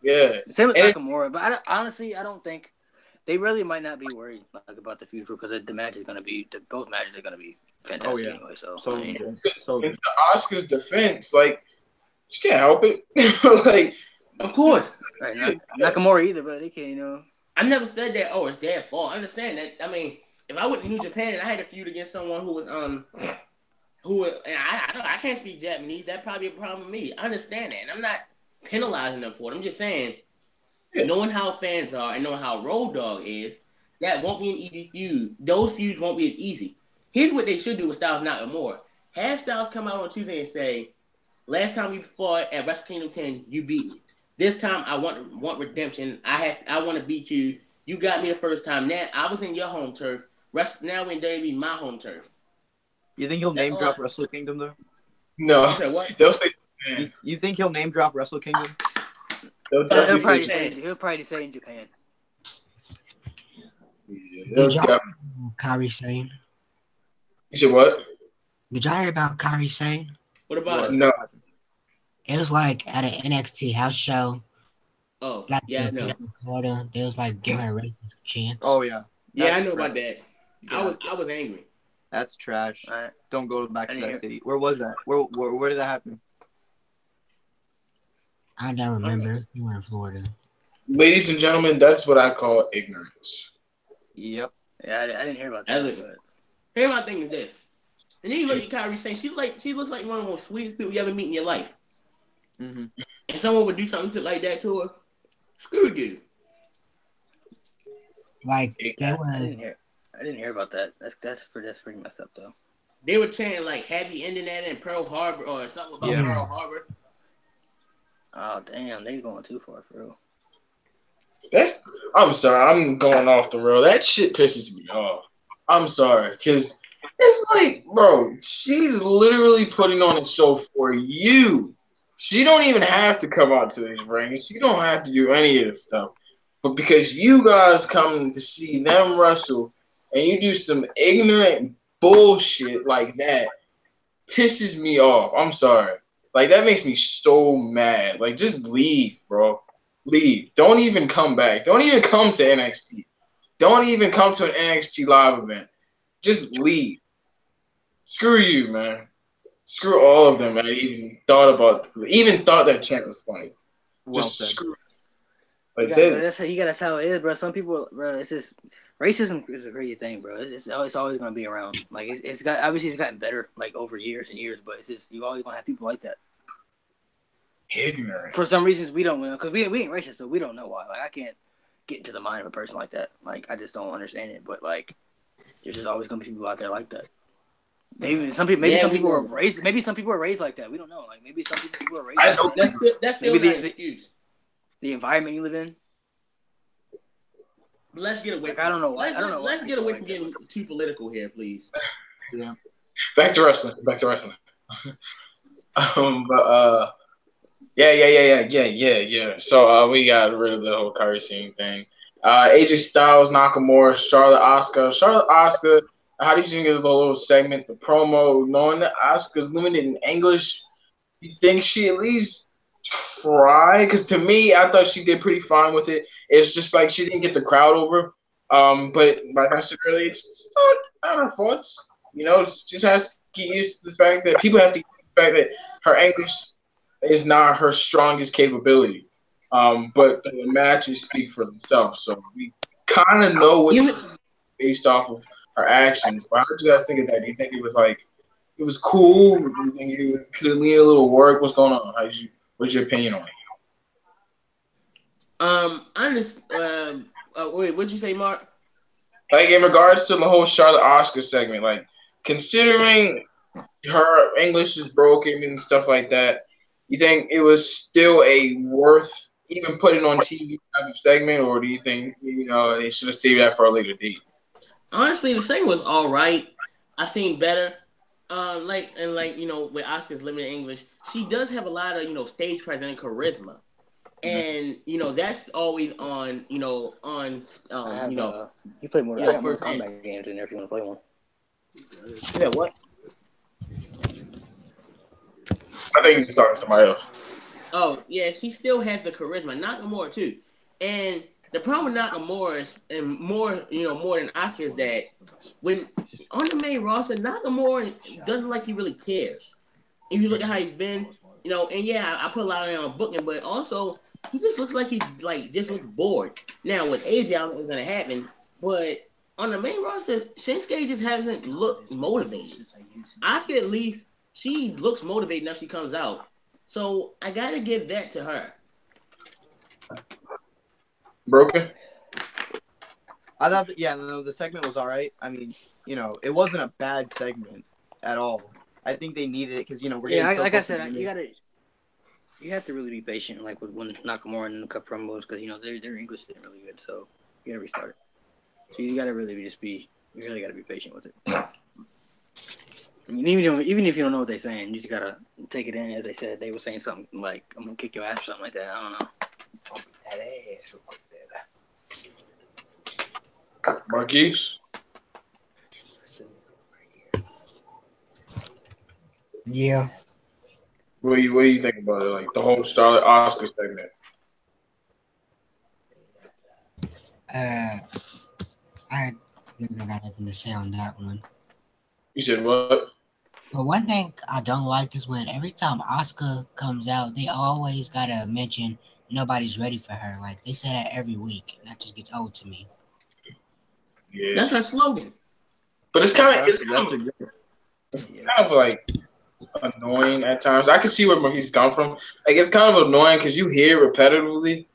Yeah. Same with Nakamura, but honestly, I don't think they really might not be worried about the feud because both matches are going to be fantastic anyway. So into Asuka's defense, like she can't help it. Like, of course, right? Not Nakamura either, but they can't, I never said that. Oh, it's their fault. I understand that. I mean, if I went to New Japan and I had a feud against someone who was and I can't speak Japanese, that'd probably be a problem with me. I understand that, and I'm not penalizing them for it. I'm just saying, knowing how fans are and knowing how Road Dogg is, that won't be an easy feud. Those feuds won't be as easy. Here's what they should do with Styles Nakamura. Have Styles come out on Tuesday and say, "Last time we fought at Wrestle Kingdom 10, you beat me. This time I want redemption. I want to beat you. You got me the first time. Now I was in your home turf. Now we're in WWE, my home turf." You think he'll name drop Wrestle Kingdom though? No. What? They'll say. You think he'll name drop Wrestle Kingdom? He'll probably say in Japan. Yeah, Did y'all hear Kairi Sane? You said what? Did y'all hear about Kairi Sane? What about it? No. It was like at an NXT house show. Oh, Like yeah, no. Florida, they was like giving her a chance. Oh yeah. Yeah, I know about that. Yeah. I was angry. That's trash. Alright. Don't go back to I didn't that hear- city. Where was that? Where did that happen? I don't remember. You were in Florida. Ladies and gentlemen, that's what I call ignorance. Yep. Yeah, I didn't hear about that. But Here's my thing is this. And then you look at Kyrie saying she looks like one of the most sweetest people you ever meet in your life. Mm-hmm. And someone would do something like that to her. Screw you. Like I that was didn't hear about that. That's pretty messed up though. They were chanting like happy ending that in Pearl Harbor or something about Yeah. Pearl Harbor. Oh damn, they going too far for real. I'm sorry, I'm going off the road. That shit pisses me off. I'm sorry, because it's like, bro, she's literally putting on a show for you. She don't even have to come out to these rings. She don't have to do any of this stuff. But because you guys come to see them wrestle and you do some ignorant bullshit like that, pisses me off. I'm sorry. Like, that makes me so mad. Like, just leave, bro. Leave. Don't even come back. Don't even come to NXT. Don't even come to an NXT live event. Just leave. Screw you, man. Screw all of them, man. Even thought that chant was funny. Well Just said. screw. You Like got, bro, that. that's how it is, bro. Some people, bro, it's just racism is a crazy thing, bro. It's always gonna be around. Like it's gotten better like over years and years, but it's just you always gonna have people like that. Ignorant. For some reasons we don't know because we ain't racist, so we don't know why. Like I can't get into the mind of a person like that. Like I just don't understand it. But like there's just always gonna be people out there like that. Maybe some people were raised. Maybe some people were raised like that. We don't know. Like maybe some people were raised. I like know. that. That's still Maybe not an excuse. The environment you live in. Let's get away. Like, I don't know why. Let's get away from getting too political here, please. Yeah. Back to wrestling. Yeah. So we got rid of the whole Kyrie scene thing. AJ Styles, Nakamura, Charlotte Asuka. How do you think of the little segment, the promo, knowing that Asuka's limited in English? You think she at least try? Because to me, I thought she did pretty fine with it. It's just like she didn't get the crowd over. But like I said earlier, it's not her fault. You know, she just has to get used to the fact that people have to get used to the fact that her English is not her strongest capability. But the matches speak for themselves. So we kind of know what she's based off of her actions. But how did you guys think of that? Do you think it was like it was cool? Do you think it could have needed a little work? What's going on? What's your opinion on it? I just wait, what'd you say, Mark? Like in regards to the whole Charlotte Oscar segment, like considering her English is broken and stuff like that, you think it was still a worth even putting on TV type of segment, or do you think they should have saved that for a later date? Honestly, the segment was all right. I seen better. With Oscar's limited English, she does have a lot of stage presence and charisma, and that's always on You play more. I got more first combat games in there if you want to play one. Yeah, what? I think you're talking to somebody else. Oh yeah, she still has the charisma. Nakamura too, and the problem with Nakamura is, and more than Oscar, is that when on the main roster, Nakamura doesn't like he really cares. If you look at how he's been, and yeah, I put a lot on booking, but also he just looks like he just looks bored. Now with AJ, I don't know what's gonna happen, but on the main roster, Shinsuke just hasn't looked motivated. Oscar at least she looks motivated enough. She comes out, so I gotta give that to her. Broken. I thought the segment was all right. I mean, it wasn't a bad segment at all. I think they needed it because we're getting like I said, you have to really be patient, like with when Nakamura and the cut promos, because their English isn't really good, so you gotta restart it. So you gotta really you really gotta be patient with it. I mean, even if you don't know what they're saying, you just gotta take it in. As they said, they were saying something like "I'm gonna kick your ass" or something like that. I don't know. That ass real quick there. Marquise. Yeah. What do you think about it? Like the whole Charlotte Oscar segment? I I got nothing to say on that one. You said what? But one thing I don't like is when every time Asuka comes out, they always gotta mention nobody's ready for her. Like they say that every week, and that just gets old to me. Yeah. That's her slogan. But it's kind of like annoying at times. I can see where he's come from. Like it's kind of annoying because you hear it repetitively,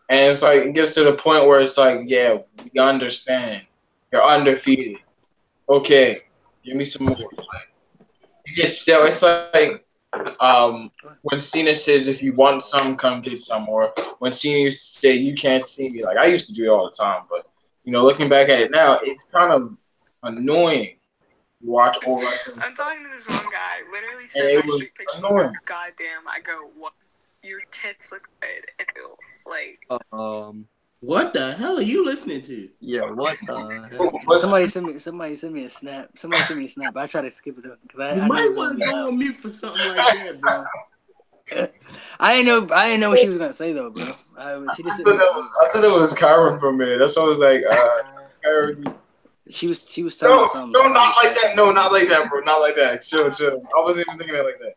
and it's like it gets to the point where it's like, yeah, we understand. You're undefeated. Okay, give me some more. Like, you get still. It's like when Cena says, "If you want some, come get some," or when Cena used to say, "You can't see me." Like I used to do it all the time, but looking back at it now, it's kind of annoying. You watch old wrestling. I'm talking to this one guy. Literally And said it my was street picture annoying. looks goddamn. I go, what? Your tits look good. Ew. Like, What the hell are you listening to? Yeah, what the hell? Somebody sent me a snap. I tried to skip it because You I knew might it was want gonna to be go loud. on mute for something like that, bro. I didn't know what she was gonna say though, bro. She just sent me. I thought it was Kyron for a minute. That's why I was like, Kyron. She was talking about something. No, not like that. No, not like that, bro. Not like that. Chill. I wasn't even thinking of it like that.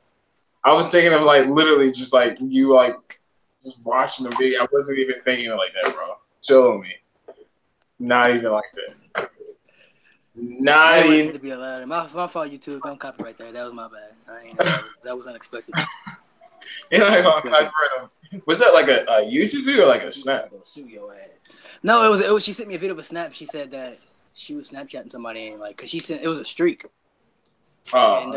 I was thinking of like literally just like you like just watching the video. I wasn't even thinking of it like that, bro. Chill with me. Not even like that. I Not didn't want even. it to be allowed. My fault, YouTube. Don't copyright that. That was my bad. I ain't know that was unexpected. Was that like a YouTube video or like a snap? Sue your ass. No, it was. She sent me a video of a snap. She said that she was Snapchatting somebody and like, cause it was a streak. And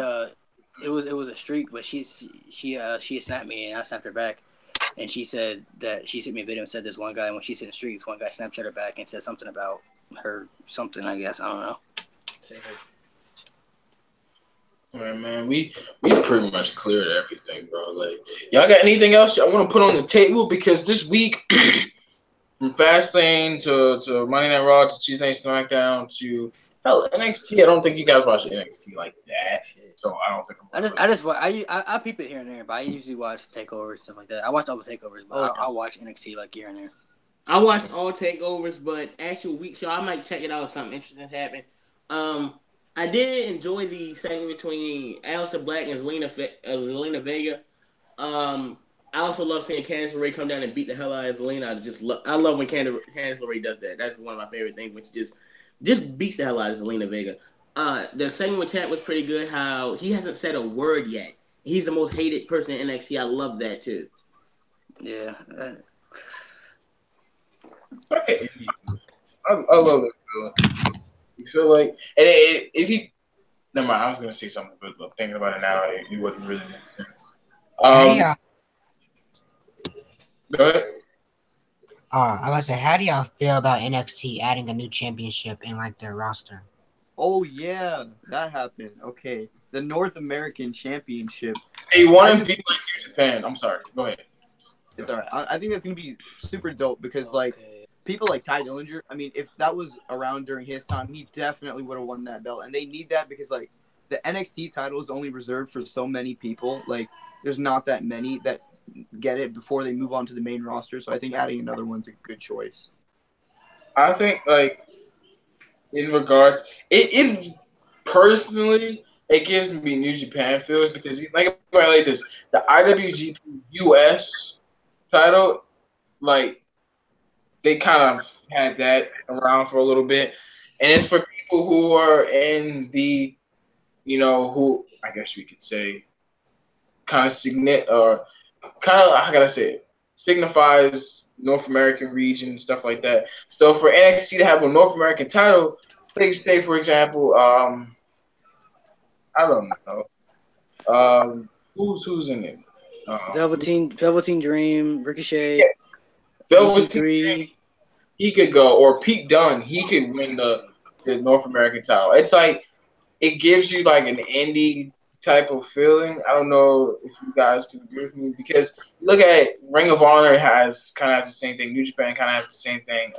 it was a streak, but she had snapped me and I snapped her back, and she said that she sent me a video and said this one guy, when she sent a streak, this one guy Snapchat her back and said something about her, something, I guess, I don't know. Say her. Man, we pretty much cleared everything, bro. Like, y'all got anything else y'all want to put on the table? Because this week, from Fastlane to Monday Night Raw to Tuesday Night SmackDown to hell NXT, I don't think you guys watch NXT like that. So I don't think I peep it here and there, but I usually watch takeovers and stuff like that. I watch all the takeovers, but I watch NXT like here and there. I watch all takeovers, but actual week show I might check it out if something interesting happened. I did enjoy the segment between Aleister Black and Zelina Vega. I also love seeing Candice LeRae come down and beat the hell out of Zelina. I love when Candice LeRae does that. That's one of my favorite things, which just beats the hell out of Zelina Vega. The segment with Champ was pretty good. How he hasn't said a word yet. He's the most hated person in NXT. I love that too. Yeah. I love it. You feel like, and if you, never mind. I was gonna say something, but thinking about it now, it wouldn't really make sense. Go ahead. I was say, how do y'all feel about NXT adding a new championship in like their roster? Oh yeah, that happened. Okay, the North American Championship. Hey, want to be like New Japan? I'm sorry. Go ahead. It's alright. I think that's gonna be super dope because like people like Ty Dillinger. I mean, if that was around during his time, he definitely would have won that belt, and they need that because like the NXT title is only reserved for so many people. Like, there's not that many that get it before they move on to the main roster. So I think adding another one's a good choice. I think like in regards, it personally it gives me New Japan feels because you think about it like this: the IWGP US title, like they kind of had that around for a little bit, and it's for people who are in the, who I guess we could say, kind of how can I say it, signifies North American region, stuff like that. So for NXT to have a North American title, let's say for example, I don't know, who's in it? Velveteen Dream, Ricochet, yeah. Velveteen 3. He could go, or Pete Dunne, he could win the North American title. It's like it gives you like an indie type of feeling. I don't know if you guys can agree with me because look at Ring of Honor kind of has the same thing. New Japan kind of has the same thing.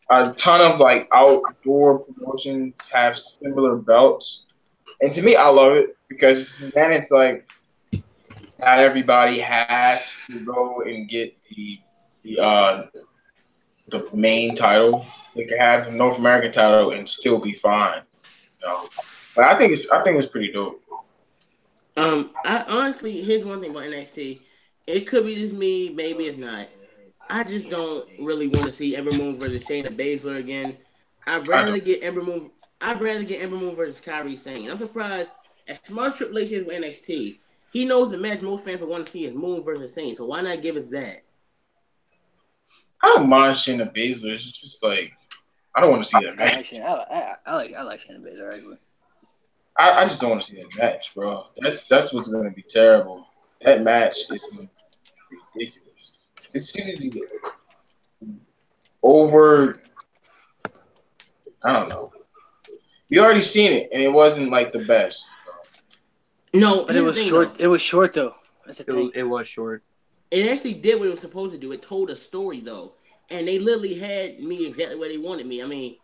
A ton of like outdoor promotions have similar belts, and to me, I love it because then it's like not everybody has to go and get the the main title. They could have the North American title and still be fine. You know? But I think it's pretty dope. I honestly, here's one thing about NXT. It could be just me, maybe it's not. I just don't really want to see Ember Moon versus Shayna Baszler again. I'd I know. rather get Ember Moon. I'd rather get Ember Moon versus Kyrie Sane. I'm surprised as smart as Triple H is with NXT. He knows the match most fans would want to see is Moon versus Sane. So why not give us that? I don't mind Shayna Baszler. It's just like I don't want to see that I like match. I like Shannon Baszler actually. I just don't want to see that match, bro. That's what's gonna be terrible. That match is gonna be ridiculous. It's usually over. I don't know. You already seen it, and it wasn't like the best. No, But it was short. It was short though. That's the thing. It was short. It actually did what it was supposed to do. It told a story though, and they literally had me exactly where they wanted me. I mean,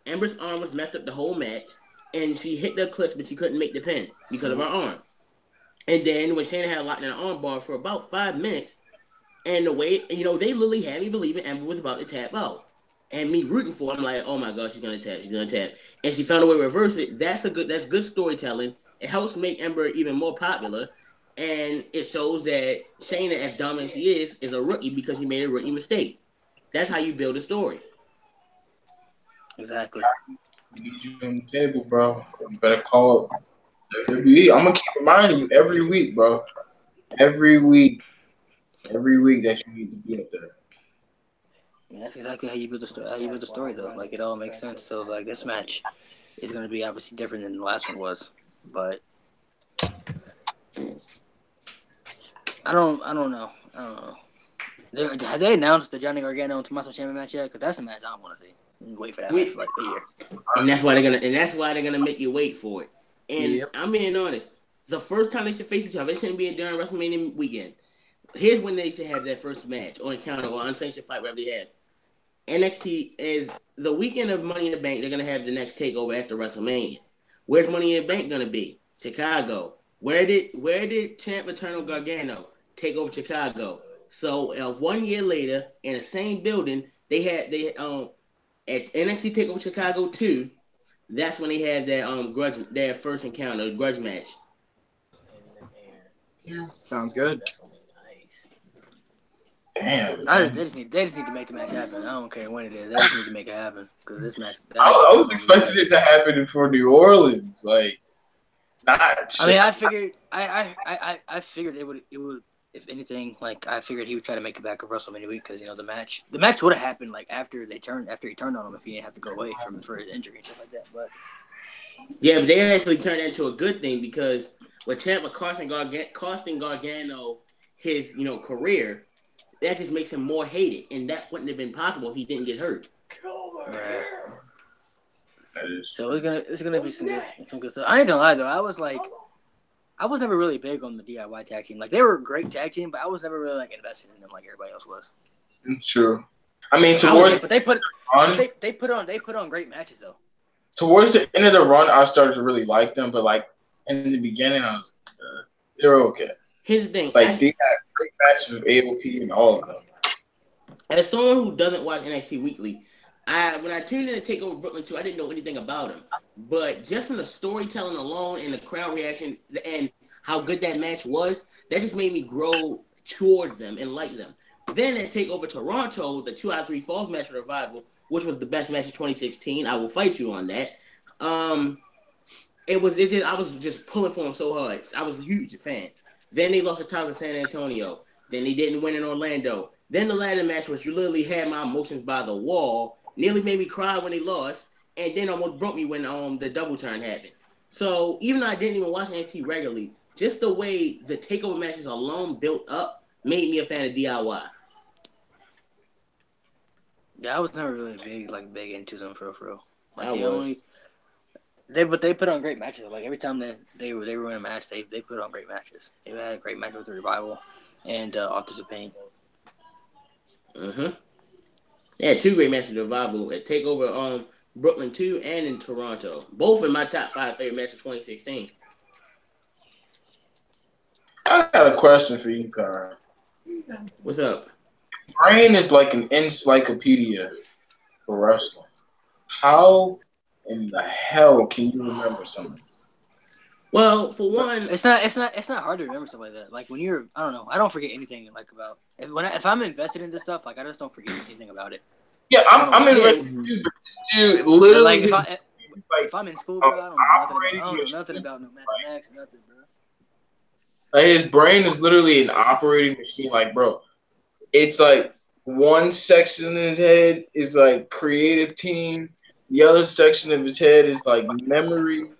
Ember's arm was messed up the whole match, and she hit the clips, but she couldn't make the pin because of her arm. And then when Shayna had locked in an arm bar for about 5 minutes, and the way they literally had me believing Ember was about to tap out, and me rooting for her, I'm like, oh my god, she's gonna tap, and she found a way to reverse it. That's good storytelling. It helps make Ember even more popular. And it shows that Shayna, as dominant as she is a rookie because she made a rookie mistake. That's how you build a story. Exactly. I need you on the table, bro. You better call it every week. I'm gonna keep reminding you every week, bro. Every week that you need to be up there. Yeah, that's exactly how you build the story. How you build the story, though. Like it all makes sense. So like this match is going to be obviously different than the last one was, but I don't know. Have they announced the Johnny Gargano and Tommaso Ciampa match yet? Because that's the match I want to see. Wait for that match for like a year. And that's why they're gonna make you wait for it. And I'm being honest. The first time they should face each other, it shouldn't be during WrestleMania weekend. Here's when they should have that first match or encounter or unsanctioned fight, whatever they have. NXT is the weekend of Money in the Bank. They're gonna have the next takeover after WrestleMania. Where's Money in the Bank gonna be? Chicago. Where did Champ Eternal Gargano take over Chicago? So 1 year later, in the same building, they at NXT Takeover Chicago 2. That's when they had their first encounter, grudge match. Yeah. Sounds good. Damn. They just need to make the match happen. I don't care when it is. They just need to make it happen because this match. I was expecting it to happen for New Orleans, like not. I mean, I figured it would if anything, like I figured he would try to make it back at WrestleMania week because the match would have happened like after he turned on him if he didn't have to go away for his injury and stuff like that. But yeah, but they actually turned that into a good thing because with Ciampa costing Gargano his career, that just makes him more hated, and that wouldn't have been possible if he didn't get hurt. right. So it's gonna be some good stuff. I ain't gonna lie though, I was never really big on the DIY tag team. Like they were a great tag team, but I was never really like invested in them like everybody else was. True. I mean, but they put on great matches though. Towards the end of the run, I started to really like them, but like in the beginning, I was they're okay. Here's the thing, they had great matches with AOP and all of them. As someone who doesn't watch NXT weekly, when I tuned in to take over Brooklyn 2, I didn't know anything about him. But just from the storytelling alone and the crowd reaction and how good that match was, that just made me grow towards them and like them. Then at TakeOver Toronto, the 2 out of 3 Falls match for Revival, which was the best match of 2016. I will fight you on that. I was just pulling for him so hard. I was a huge fan. Then they lost the title in San Antonio. Then they didn't win in Orlando. Then the ladder match, which literally had my emotions by the wall, nearly made me cry when they lost, and then almost broke me when the double turn happened. So even though I didn't even watch NXT regularly, just the way the takeover matches alone built up made me a fan of DIY. Yeah, I was never really big into them for real. Like they put on great matches. Like every time that they were in a match, they put on great matches. They had a great match with the Revival and Authors of Pain. They had 2 great matches in Revival at TakeOver Brooklyn 2 and in Toronto. Both in my top 5 favorite matches of 2016. I got a question for you, Cara. What's up? brain is like an encyclopedia for wrestling. How in the hell can you remember something? Well, for one, It's not hard to remember stuff like that. Like when you're, I don't know, I don't forget anything like about if I'm invested into stuff, like I just don't forget anything about it. Yeah, I don't I'm know. interested too, but this dude But like literally if his I like if I'm in school, an bro, operating I don't know machine. nothing about no mathematics, nothing, bro. Like his brain is literally an operating machine. Like, bro, it's like one section of his head is like creative team, the other section of his head is like memory,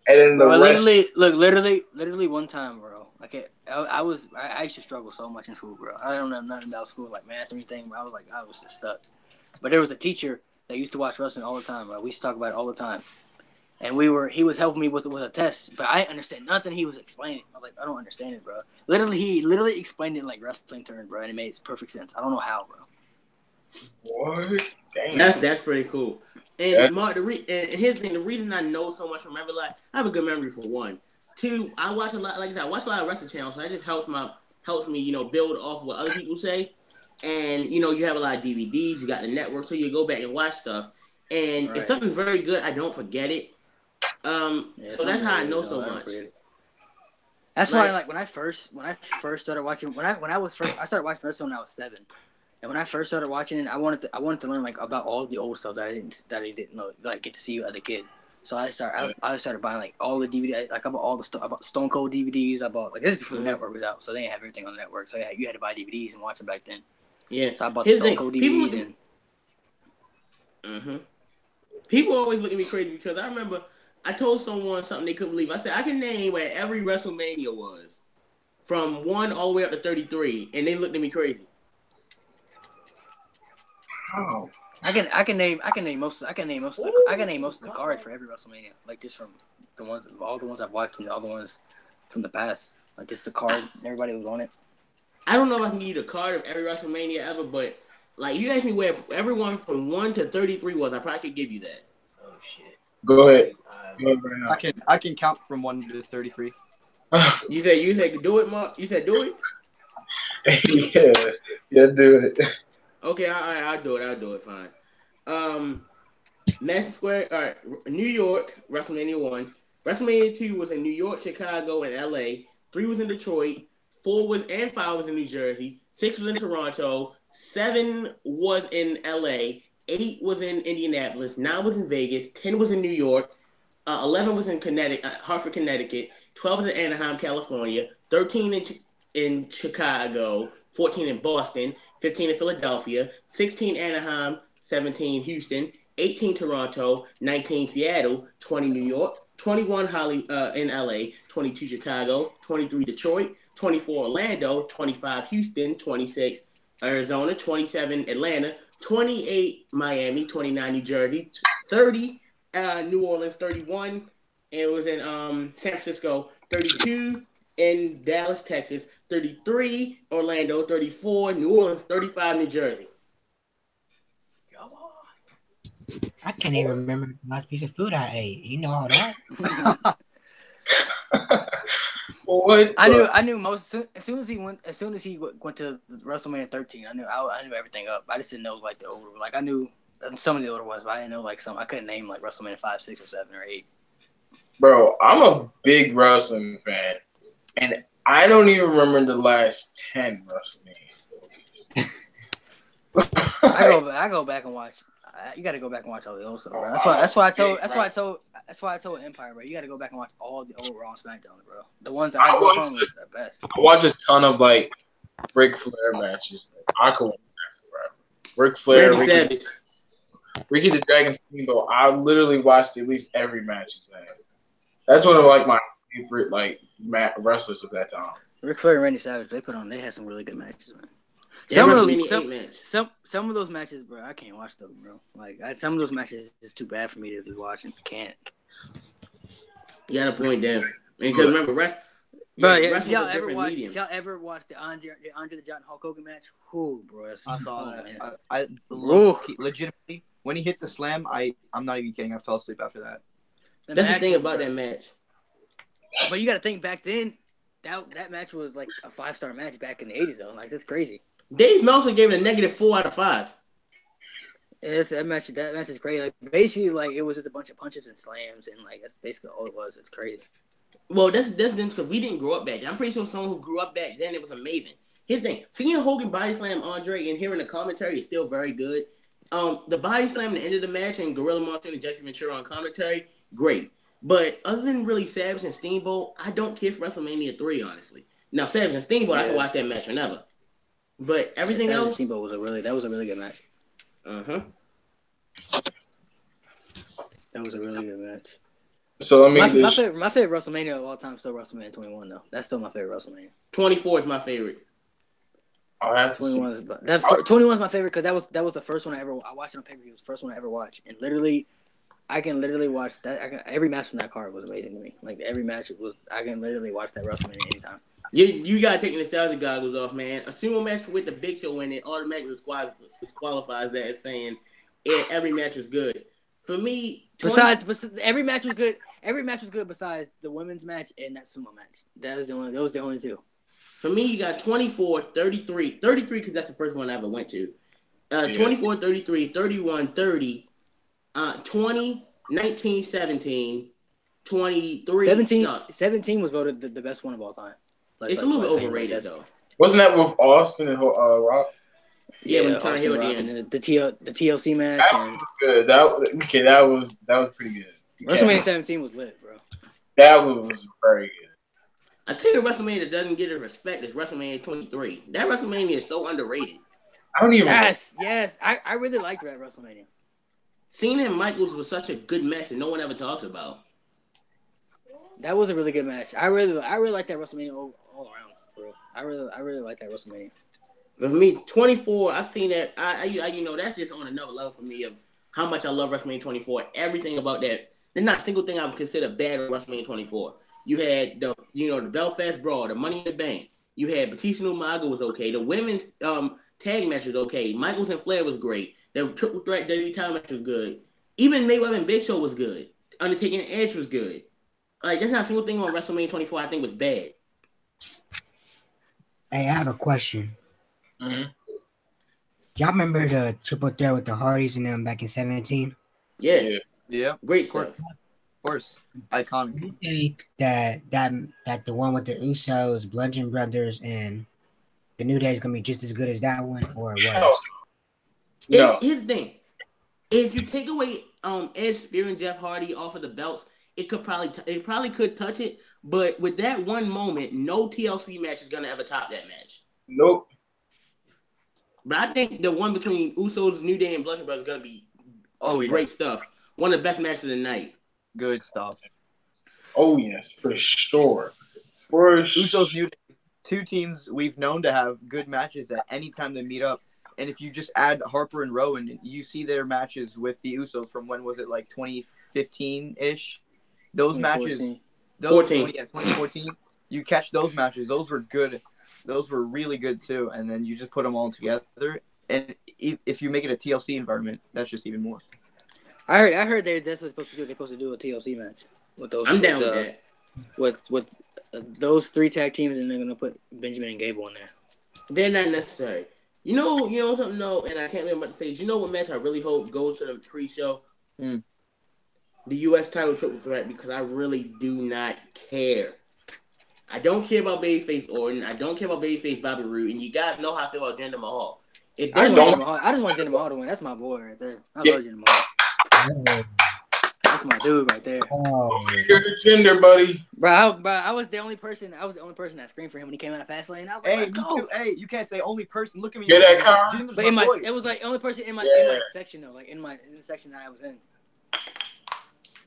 and then the Bro, rest. literally one time, bro. Like I used to struggle so much in school, bro. I don't know nothing about school, like math or anything. But I was just stuck. But there was a teacher that used to watch wrestling all the time, bro. We used to talk about it all the time. And he was helping me with a test, but I didn't understand nothing he was explaining. I was like, I don't understand it, bro. He literally explained it in like wrestling terms, bro, and it made perfect sense. I don't know how, bro. What? Damn. that's pretty cool. And Mark, and here's the thing: the reason I know so much from every life, I have a good memory for one. Two, I watch a lot. Like I said, I watch a lot of wrestling channels, so that just helps me, build off what other people say. And you have a lot of DVDs, you got the network, so you go back and watch stuff. And if something's very good, I don't forget it. So that's how I know so much. That's why, like, when I first started watching, I started watching wrestling when I was 7. And when I first started watching it, I wanted to learn like about all the old stuff that I didn't know, like get to see as a kid. So I started buying like all the DVDs, like I bought all I bought Stone Cold DVDs. I bought like this is before the network was out, so they didn't have everything on the network. So yeah, you had to buy DVDs and watch them back then. Yeah. So I bought the Stone Cold DVDs People always look at me crazy because I remember I told someone something they couldn't believe. I said I can name where every WrestleMania was, from 1 all the way up to 33, and they looked at me crazy. Oh. I can name most of the cards for every WrestleMania, like just from all the ones I've watched and all the ones from the past, like just the card. Everybody was on it. I don't know if I can give you the card of every WrestleMania ever, but like you asked me where everyone from 1 to 33 was, I probably could give you that. Oh shit. Go ahead. I can count from 1 to 33. You said do it, Mark. You said do it. yeah, do it. Okay, I'll do it. I'll do it. Fine. Madison Square. All right. New York. WrestleMania 1. WrestleMania 2 was in New York, Chicago, and LA. 3 was in Detroit. 4 was and 5 was in New Jersey. 6 was in Toronto. 7 was in LA. 8 was in Indianapolis. 9 was in Vegas. 10 was in New York. 11 was in Hartford, Connecticut. 12 was in Anaheim, California. 13 in Chicago. 14 in Boston. 15 in Philadelphia. 16 Anaheim. 17 Houston. 18 Toronto. 19 Seattle. 20 New York. 21 in LA. 22 Chicago. 23 Detroit. 24 Orlando. 25 Houston. 26 Arizona. 27 Atlanta. 28 Miami. 29 New Jersey. 30 New Orleans. 31 it was in San Francisco. 32 in Dallas, Texas. 33 Orlando. 34 New Orleans. 35 New Jersey. I can't even remember the last piece of food I ate. You know all that? What? I knew most as soon as he went to WrestleMania 13. I knew everything up. I just didn't know like the older, like I knew some of the older ones, but I didn't know like some. I couldn't name like WrestleMania 5, 6, or 7 or 8. Bro, I'm a big wrestling fan, and I don't even remember the last 10 WrestleMania. I go back and watch. You got to go back and watch all the old stuff, bro. That's why I told Empire, bro. You got to go back and watch all the old Raw and SmackDown, bro. The ones that I watch the best. I watch a ton of like Ric Flair matches. I could watch that forever. Ric Flair, Ricky the Dragon Steamboat. I literally watched at least every match he's had. That's one of like my favorite like wrestlers of that time. Ric Flair and Randy Savage, they had some really good matches, man. Some of those matches, bro, I can't watch those, bro. Like some of those matches is too bad for me to be watching. Can't. You got a point there. Because remember, if y'all ever watched the Andre the Giant Hulk Hogan match, bro, I saw that. Legitimately, when he hit the slam, I'm not even kidding. I fell asleep after that. That's the thing about that match. But you got to think back then. That match was like a 5-star match back in the 80s, though. Like that's crazy. Dave Meltzer gave it a -4 out of 5. That match is crazy. Like, basically, like it was just a bunch of punches and slams, and like that's basically all it was. It's crazy. Well, that's because we didn't grow up back then. I'm pretty sure someone who grew up back then, it was amazing. Here's the thing: seeing Hogan body slam Andre and hearing the commentary is still very good. The body slam at the end of the match and Gorilla Monsoon and Jesse Ventura on commentary, great. But other than really Savage and Steamboat, I don't care for WrestleMania 3, honestly. Now Savage and Steamboat, I can watch that match whenever. But everything else, Steamboat was a really good match. That was a really good match. So let me my favorite WrestleMania of all time is still WrestleMania 21 though. That's still my favorite WrestleMania. 24 is my favorite. 21 is my favorite because that was the first one I watched it on pay-per-view. It was the first one I ever watched, and I can literally watch that. Every match from that card was amazing to me. Like every match I can literally watch that WrestleMania anytime. You gotta take the nostalgia goggles off, man. A single match with the Big Show in it automatically disqualifies that as saying every match was good. For me, every match was good. Every match was good besides the women's match and that sumo match. Those was the only two. For me, you got 24, 33 because that's the first one I ever went to. 24, 33, 31, 30, 20, 19, 17, 23. 17 was voted the best one of all time. It's a little bit overrated, though. Wasn't that with Austin and Rock? Yeah, when Tony Hill at the end. The TLC match. That was good. That was pretty good. WrestleMania 17 was lit, bro. That was very good. I tell you, WrestleMania that doesn't get the respect is WrestleMania 23. That WrestleMania is so underrated. I don't even. Yes. I really liked that WrestleMania. Cena and Michaels was such a good match that no one ever talks about. That was a really good match. I really like that WrestleMania all around, bro. I really like that WrestleMania. For me, 24, I've seen that. I that's just on another level for me of how much I love WrestleMania 24. Everything about that. There's not a single thing I would consider bad at WrestleMania 24. You had the Belfast Brawl, the Money in the Bank. You had Batista and Umaga was okay. The women's tag match was okay. Michaels and Flair was great. The triple threat WWE title match was good. Even Mayweather and Big Show was good. Undertaker and Edge was good. Like, there's not a single thing on WrestleMania 24 I think was bad. Hey, I have a question. Mm-hmm. Y'all remember the triple threat with the Hardys and them back in 17? Yeah. Great stuff. Of course. Iconic. Do you think that the one with the Usos, Bludgeon Brothers, and the New Day is going to be just as good as that one or worse? No. Here's the thing. If you take away Edge, Spear, and Jeff Hardy off of the belts, it probably could touch it. But with that one moment, no TLC match is going to ever top that match. Nope. But I think the one between Usos, New Day, and Bludgeon Brothers is going to be great stuff. One of the best matches of the night. Good stuff. Oh, yes, for sure. Usos, New Day, two teams we've known to have good matches at any time they meet up. And if you just add Harper and Rowan, you see their matches with the Usos from when was it, like 2015-ish? Those matches. 2014. You catch those matches. Those were good. Those were really good, too. And then you just put them all together. And if you make it a TLC environment, that's just even more. I heard that's what they're supposed to do. They're supposed to do a TLC match with those. I'm down with that. With those three tag teams, and they're gonna put Benjamin and Gable in there. They're not necessary. You know something? No, and I can't remember what to say. You know what match I really hope goes to the pre-show? The U.S. title triple threat, because I really do not care. I don't care about Babyface Orton. I don't care about Babyface Bobby Roode, and you guys know how I feel about Jinder Mahal. I just want Jinder Mahal to win. That's my boy right there. I love Jinder Mahal. That's my dude right there. Oh, you're the gender, buddy. Bro, I was the only person that screamed for him when he came out of Fastlane. I was like, let's go. You can't say only person. Look at me. Get that car. But it was like only person in my section though, like in the section that I was in.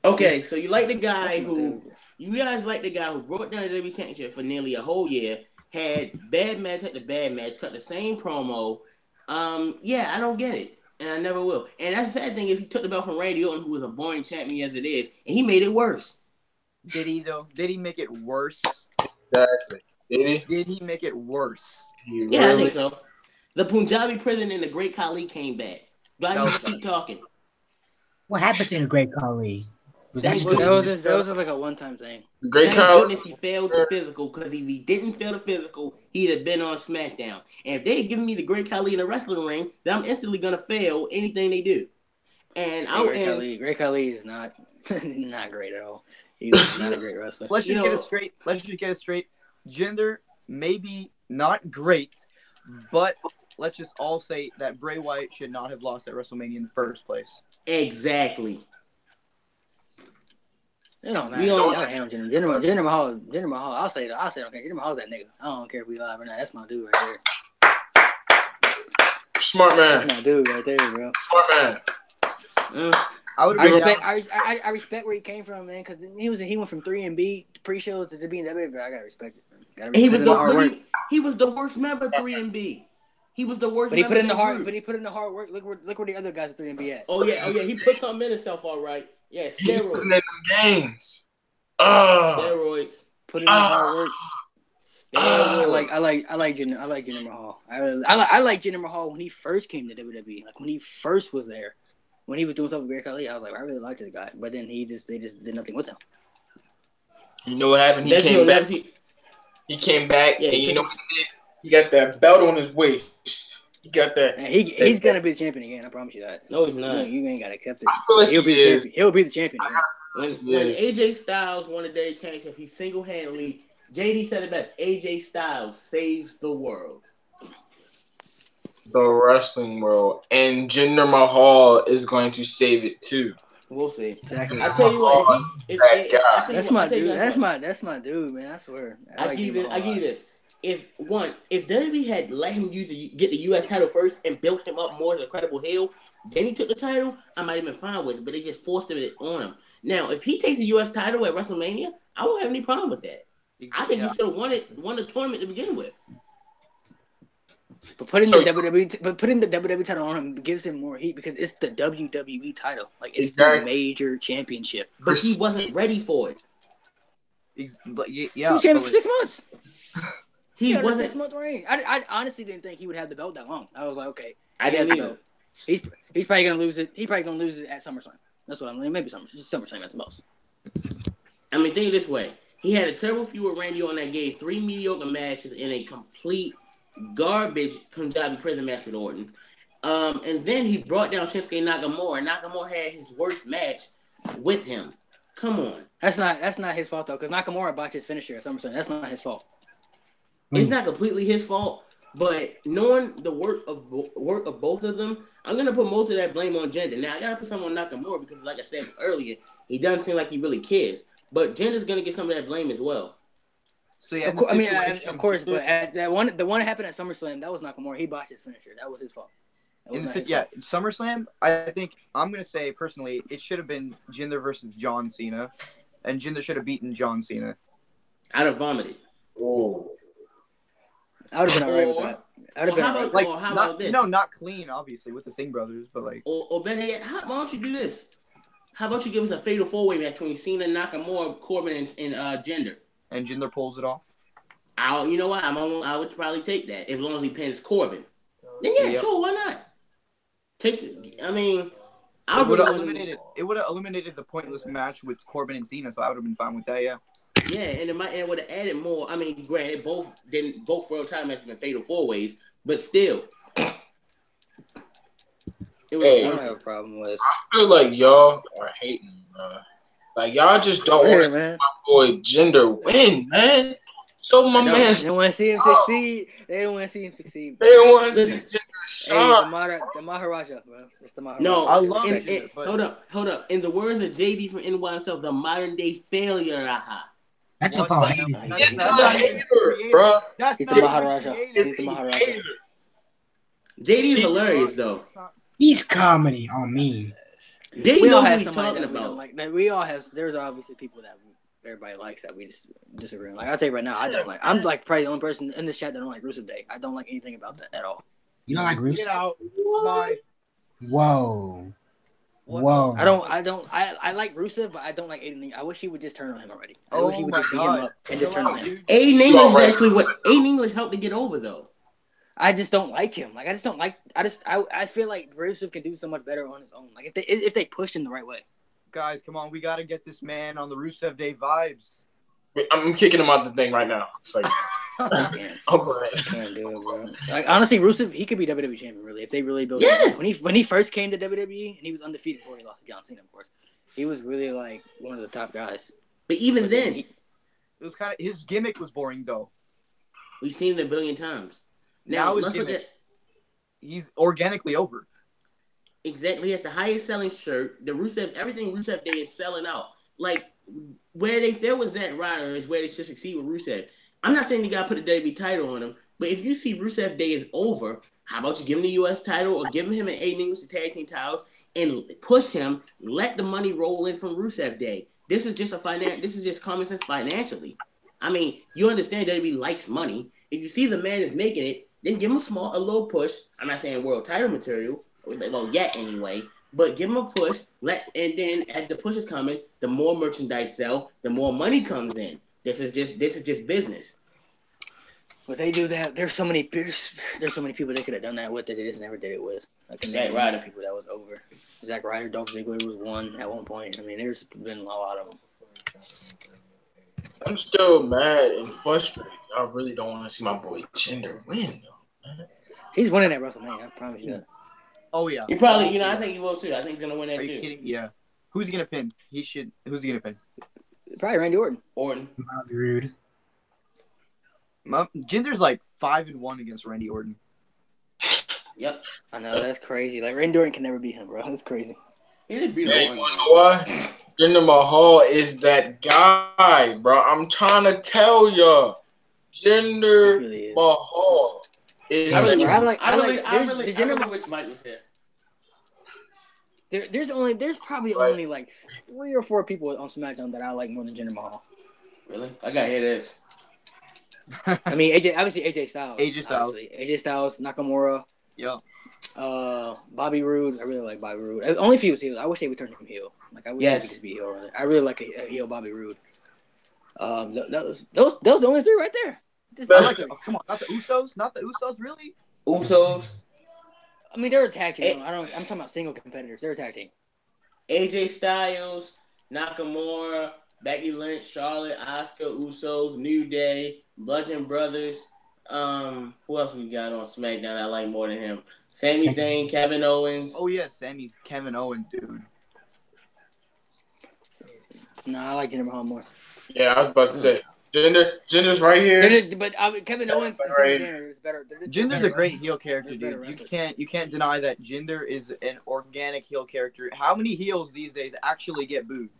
Okay, so you like the guy you guys like the guy who brought down the WWE Championship for nearly a whole year, had bad match after bad match, cut the same promo. Yeah, I don't get it. And I never will. And that's the sad thing is he took the belt from Randy Orton, who was a boring champion as it is, and he made it worse. Did he, though? Did he make it worse? Exactly. Did he? Did he make it worse? Yeah, I think so. The Punjabi prison and the Great Khali came back. But I need to keep talking. what happened to the Great Khali? Was Thank just That goodness. was just like a one-time thing. Great Thank Khali. goodness he failed the physical, because if he didn't fail the physical, he'd have been on SmackDown. And if they had given me the Great Khali in a wrestling ring, then I'm instantly gonna fail anything they do. And Great Khali is not not great at all. He was not a great wrestler. Let's You just know- get it straight. Let's just get it straight. Jinder, maybe not great, but let's just all say that Bray Wyatt should not have lost at WrestleMania in the first place. exactly. It don't matter. We don't- Y'all hate on Jinder Mahal. I'll say okay. Jinder Mahal's that nigga. I don't care if we live or not. That's my dude right there. Smart That's man. my dude right there, bro. Smart man. I would I respect. respect where he came from, man, because he went from 3 pre-show to being WWE. But I gotta respect it, man. And he was hard work. he was the worst member of 3MB. He was the worst. But he member put in of the that hard. group. But he put in the hard work. Look where the other guys at 3MB at. Oh yeah. He put something in himself, all right. Yeah, He putting in steroids. them games. Oh. Steroids. Put in the hard work. Steroids. I like Jinder Mahal. I like Jinder Mahal when he first came to WWE. Like when he first was there, when he was doing something with Great Khali, I was like, I really like this guy. But then they just did nothing with him. You know what happened? He That's came your back. legacy. He came back, Yeah, and you know what he did? He got that belt on his waist. He got that. And he's gonna be the champion again. I promise you that. No, he's not. You ain't gotta accept it. I feel like He'll be he the is. champion. He'll be the champion again. When AJ Styles won the day championship, he single-handedly. JD said it best. AJ Styles saves the world. The wrestling world, and Jinder Mahal is going to save it too. We'll see. Exactly. I tell you what, That's my dude. That's my dude, man. I swear. I give you this. If WWE had let him get the U.S. title first and built him up more as a credible heel, then he took the title, I might have been fine with it. But they just forced it on him. Now, if he takes the U.S. title at WrestleMania, I won't have any problem with that. I think he should have won the tournament to begin with. But putting the WWE title on him gives him more heat because it's the WWE title. Like it's the major championship. But he wasn't ready for it. He was champion for 6 months. He had wasn't. a 6-month reign. I honestly didn't think he would have the belt that long. I was like, okay, I didn't either. He's probably gonna lose it. He's probably gonna lose it at SummerSlam. That's what I'm. Maybe SummerSlam at the most. I mean, think this way: he had a terrible feud with Randy Orton that gave 3 mediocre matches in a complete garbage Punjabi prison match with Orton. And then he brought down Shinsuke Nakamura. Nakamura had his worst match with him. Come on. That's not his fault though, because Nakamura botched his finisher at SummerSlam. That's not his fault. It's not completely his fault, but knowing the work of both of them, I'm gonna put most of that blame on Jinder. Now I gotta put some on Nakamura because, like I said earlier, he doesn't seem like he really cares. But Jinder's gonna get some of that blame as well. So yeah, of course, but at the one that happened at SummerSlam, that was Nakamura. He botched his finisher. That was his fault. SummerSlam, I think I'm gonna say personally, it should have been Jinder versus John Cena, and Jinder should have beaten John Cena. I'd have vomited. Oh. I would have been alright with that. I would have been alright. How about this? No, not clean, obviously, with the Singh brothers, but like. Or better yet, why don't you do this? How about you give us a fatal 4-way match between Cena, Nakamura, Corbin, and Jinder? And Jinder pulls it off. You know what? I would probably take that as long as he pins Corbin. Then sure, why not? It would have eliminated the pointless match with Corbin and Cena, so I would have been fine with that. Yeah. Yeah, and it would have added more. I mean, granted, both for a time matches been fatal 4-ways, but still, it would. I don't have a problem with. I feel like y'all are hating, bro. Like y'all just don't want to see my boy Jinder win, man. So my man, they don't want to see him succeed. They don't want to see him succeed. They don't want to see Jinder shine. Hey, the Maharaja, bro. It's the Maharaja. No, I love it. Hold up. In the words of JD from NY himself, the modern day failure. That's what Paul hated. He's a hater, bro. He's the Maharaja. He's the Maharaja. JD's hilarious though. He's comedy on me. JD We all knows what have he's somebody talking that we don't about. like. We all have. There's obviously people that everybody likes that we just disagree on. Like I'll tell you right now, I don't like. I'm like probably the only person in this chat that don't like Rusev Day. I don't like anything about that at all. You don't like Rusev? Get out. Bye. Whoa. I like Rusev, but I don't like Aiden. I wish he would just turn on him already. I wish he would just beat him up and just turn on him. Aiden English is actually what Aiden English helped to get over though. I just don't like him. Like I just don't like. I feel like Rusev can do so much better on his own. Like if they push him the right way. Guys, come on, we gotta get this man on the Rusev Day vibes. I'm kicking him out the thing right now. It's like, Man, I'm playing. can't do it, bro. Like honestly, Rusev, he could be WWE champion really if they really build. Yeah. When he first came to WWE and he was undefeated before he lost to John Cena, of course. He was really like one of the top guys. But even then, It was kind of his gimmick was boring though. we've seen it a billion times. Now his let's look gimmick- at He's organically over. exactly. He has the highest selling shirt. The Rusev, everything Rusev Day is selling out. Like where there was Zack Ryder is where they should succeed with Rusev. I'm not saying you gotta put a WWE title on him, but if you see Rusev Day is over, how about you give him the U.S. title or give him an Aiden English tag team titles and push him? Let the money roll in from Rusev Day. This is just This is just common sense financially. I mean, you understand WWE likes money. If you see the man is making it, then give him a little push. I'm not saying world title material, well, yet anyway. But give him a push. And then as the push is coming, the more merchandise sell, the more money comes in. This is just business. But they do that. There's so many people they could have done that with that they just never did it with. Like Zack Ryder. People that was over. Zack Ryder, Dolph Ziggler was one at one point. I mean, there's been a lot of them. I'm still mad and frustrated. I really don't want to see my boy Jinder win, though. Man. He's winning at WrestleMania. I promise you that. Oh yeah. He probably, I think he will too. I think he's gonna win that Are too. you kidding? Yeah. Who's he gonna pin? Who's he gonna pin? Probably Randy Orton. Bobby Roode. Jinder's like 5-1 against Randy Orton. Yep. I know that's crazy. Like Randy Orton can never beat him, bro. That's crazy. He didn't beat Hey, you Orton. know why? Jinder Mahal is that guy, bro. I'm trying to tell y'all. Jinder He really is. Mahal is I really, that I really wish Mike was here. There's probably only like 3 or 4 people on SmackDown that I like more than Jinder Mahal. Really? I gotta hear this. I mean, AJ Styles. AJ Styles, Nakamura. Yeah. Bobby Roode. I really like Bobby Roode. Only if he was heel. I wish they would turn him heel. Like I wish he could just be heel. I really like a heel Bobby Roode. Those are the only 3 right there. I like it. Oh, come on, not the Usos? Not the Usos, really? Usos. I mean, they're a tag team. I'm talking about single competitors. They're a tag team. AJ Styles, Nakamura, Becky Lynch, Charlotte, Asuka, Usos, New Day, Bludgeon Brothers. Who else we got on SmackDown I like more than him? Sami Zayn, Kevin Owens. Oh yeah, Sammy's Kevin Owens, dude. No, I like Jinder Mahal more. Yeah, I was about to say. Jinder's right here. But Kevin Owens and Sami Zayn is better. Jinder's a great heel character, They're better dude. wrestlers. You can't deny that Jinder is an organic heel character. How many heels these days actually get booed?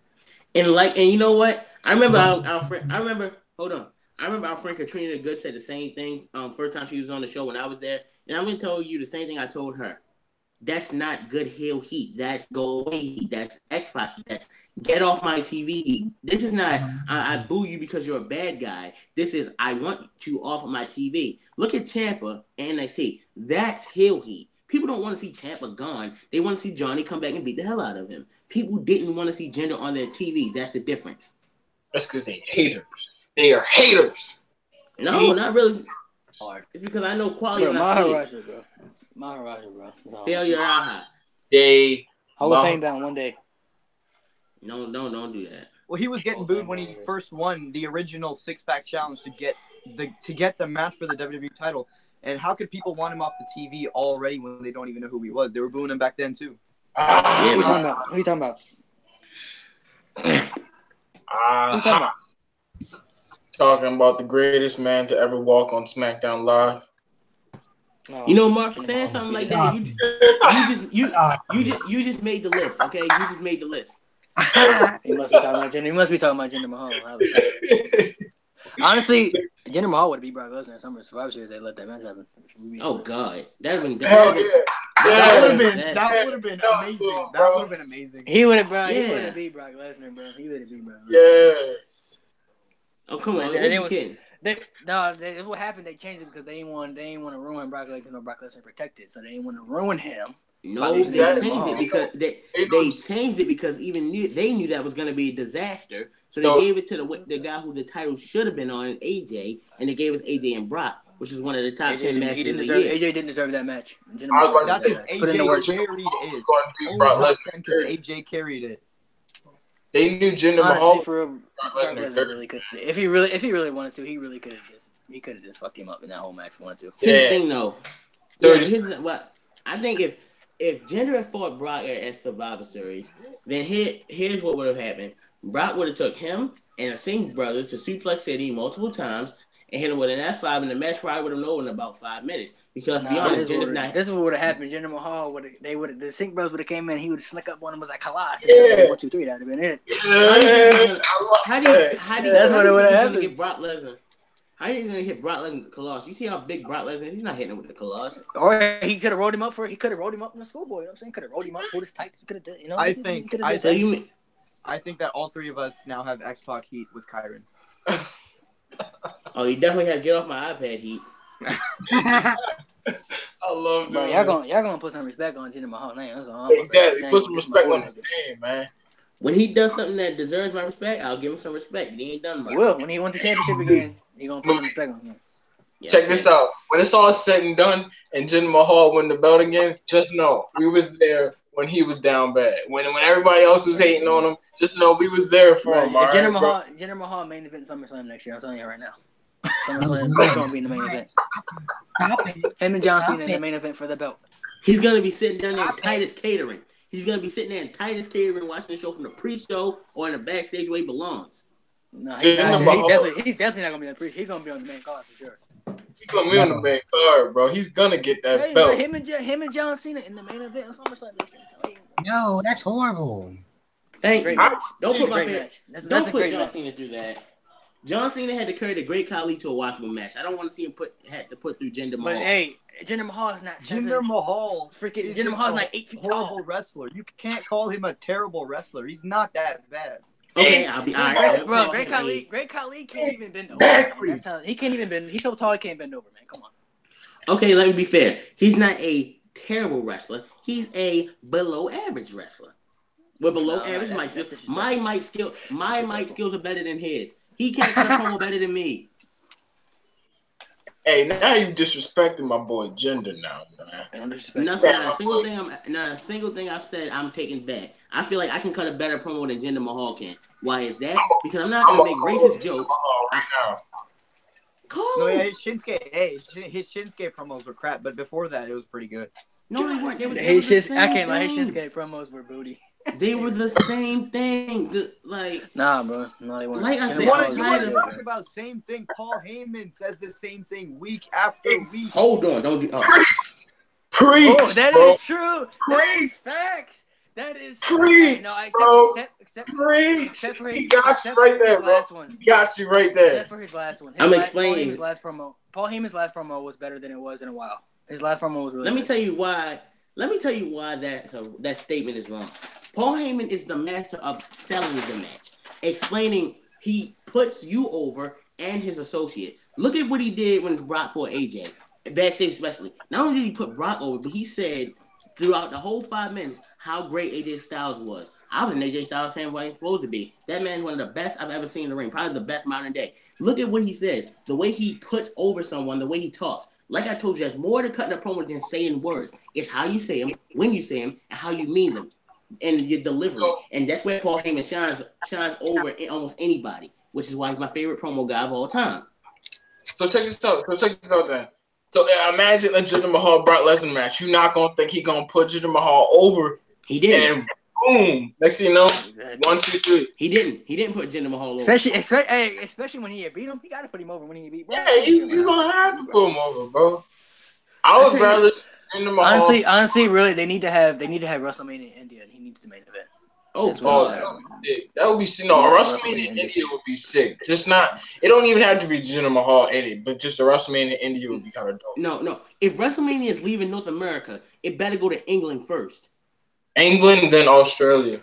And you know what? I remember our friend. Hold on. I remember our friend Katrina the Good said the same thing. First time she was on the show when I was there, and I'm gonna tell you the same thing I told her. That's not good heel heat. That's go away heat. That's Xbox heat. That's get off my TV heat. This is not I boo you because you're a bad guy. This is I want you off of my TV. Look at Ciampa and NXT. That's heel heat. People don't want to see Ciampa gone. They want to see Johnny come back and beat the hell out of him. People didn't want to see Jinder on their TV. That's the difference. That's because they haters. They are haters. No, not really. It's because I know quality. Bro, Maharaja, bro. Failure aha. They Hall of Fame down one day. No, don't do that. Well, he was getting booed when he first won the original 6-pack challenge to get the match for the WWE title. And how could people want him off the TV already when they don't even know who he was? They were booing him back then too. Who are you talking about? Who are you talking about? Talking about the greatest man to ever walk on SmackDown Live. Oh, You know, Mark, saying something like that, you just made the list, okay? You just made the list. He must be talking about Jinder Mahal. Obviously. Honestly, Jinder Mahal would have beat Brock Lesnar in Summer Survivor Series. They let that match happen. Oh God, that would Hell yeah. That would have been Yeah. amazing. That would have been amazing. He would have beat Brock Lesnar, bro. He would have beat Brock Lesnar. Yes. Oh come on, They- you kidding? What happened? They changed it because they didn't want to ruin Brock Lesnar because Brock Lesnar protected, so they didn't want to ruin him. No, they changed it because they changed it because they knew that was going to be a disaster. So they gave it to the guy who the title should have been on, AJ, and they gave us AJ and Brock, which is one of the top 10 matches of the year. AJ didn't deserve that match. That's because Put in the work. AJ carried it. Gonna beat Only Brock top Lesnar. 10 because AJ carried it. They knew Jinder Honestly, Mahal. for real, Brock Lesnar really could. If he really wanted to, he really could have just. He could have just fucked him up in that whole match if he wanted to. Here's the Yeah. thing, though. Yeah, but what I think if Jinder had fought Brock at Survivor Series, then here's what would have happened. Brock would have took him and the Singh brothers to Suplex City multiple times and hit him with an F5, and the match probably would have known in about 5 minutes. Because to be honest, Jinder's not. This is what would have happened. Jinder Mahal the Singh brothers would have came in. He would have snuck up on him with that Kalas. Yeah. 1, 2, 3. That'd have been it. How do you That's what it would have happened. Get Brock Lesnar? How are you gonna hit Brock Lesnar with the Colossus? You see how big Brock Lesnar is? He's not hitting him with the Colossus. Or he could have rolled him up in the schoolboy. You know what I'm saying? Could have rolled him up, pulled his tights. Could have done. You know. I think that all three of us now have X-Pac heat with Kyron. Oh, you definitely have to get off my iPad heat. I love bro, that. y'all gonna put some respect on Jinder Mahal name. That's all. Exactly. Put some respect on his name, man. When he does something that deserves my respect, I'll give him some respect. He ain't done much. He will. When he won the championship again, he gonna put some respect on him. Yeah, Check this out. When it's all said and done and Jinder Mahal win the belt again, just know we was there when he was down bad. When everybody else was hating on him, just know we was there for him. Jinder Mahal main event SummerSlam next year. I'm telling you right now. SummerSlam is going to be in the main event. Him and John Cena in the main event for the belt. He's gonna be sitting down there in Titus Catering. He's gonna be sitting there in Titus Catering watching the show from the pre-show or in the backstage where he belongs. No, he's definitely not gonna be on the pre. He's gonna be on the main card for sure. He's gonna be on the main card, bro. He's gonna get that belt. Him and John Cena in the main event of SummerSlam. No, that's horrible. Thank you. Don't put John Cena through that. John Cena had to carry the Great Khali to a watchable match. I don't want to see him had to put through Jinder Mahal. But hey, Jinder Mahal is not. Jinder Mahal is like 8 feet tall. Horrible wrestler. You can't call him a terrible wrestler. He's not that bad. Okay, I'll be all right. Bro, Great Khali can't even bend over. That's how he can't even bend. He's so tall he can't bend over, man. Come on. Okay, let me be fair. He's not a terrible wrestler. He's a below average wrestler. We're below average mic. My mic skills are better than his. He can't cut a promo better than me. Hey, now you disrespecting my boy Jinder now, man. Not a single thing I've said I'm taking back. I feel like I can cut a better promo than Jinder Mahal can. Why is that? Because I'm not gonna make racist jokes. Right now. His Shinsuke promos were crap, but before that it was pretty good. No, they weren't. I can't lie. His Shinsuke promos were booty. They were the same thing. Nah, bro. No, they weren't. Like I said, You want to talk about same thing? Paul Heyman says the same thing week after week. Hold on, don't do. Preach, that bro. is true. That is facts. That is preach, no, except for his he got you right there, bro. He got you right there. Except for his last one. I'm explaining. Paul Heyman's last promo was better than it was in a while. His last promo was really Let me tell you why that statement is wrong. Paul Heyman is the master of selling the match, explaining he puts you over and his associate. Look at what he did when Brock fought AJ, backstage especially. Not only did he put Brock over, but he said throughout the whole 5 minutes how great AJ Styles was. I was an AJ Styles fan where he's supposed to be. That man's one of the best I've ever seen in the ring, probably the best modern day. Look at what he says, the way he puts over someone, the way he talks. Like I told you, there's more to cutting a promo than saying words. It's how you say them, when you say them, and how you mean them, and your delivery. And that's where Paul Heyman shines over almost anybody, which is why he's my favorite promo guy of all time. So check this out then. So imagine a Jinder Mahal Brock Lesnar match. You're not gonna think he's gonna put Jinder Mahal over. He did. And boom. Next thing you know, 1, 2, 3. He didn't put Jinder Mahal over. Especially when he had beat him. He gotta put him over when he beat Brock. Yeah, you gonna have to put him over, bro. I would rather Jinder Mahal. Honestly, really, they need to have WrestleMania in India, and he needs to main event. That would be sick. No, a WrestleMania in India would be sick. Just not. It don't even have to be Jinder Mahal in it, but just a WrestleMania in India would be kind of dope. No. If WrestleMania is leaving North America, it better go to England first. England, then Australia.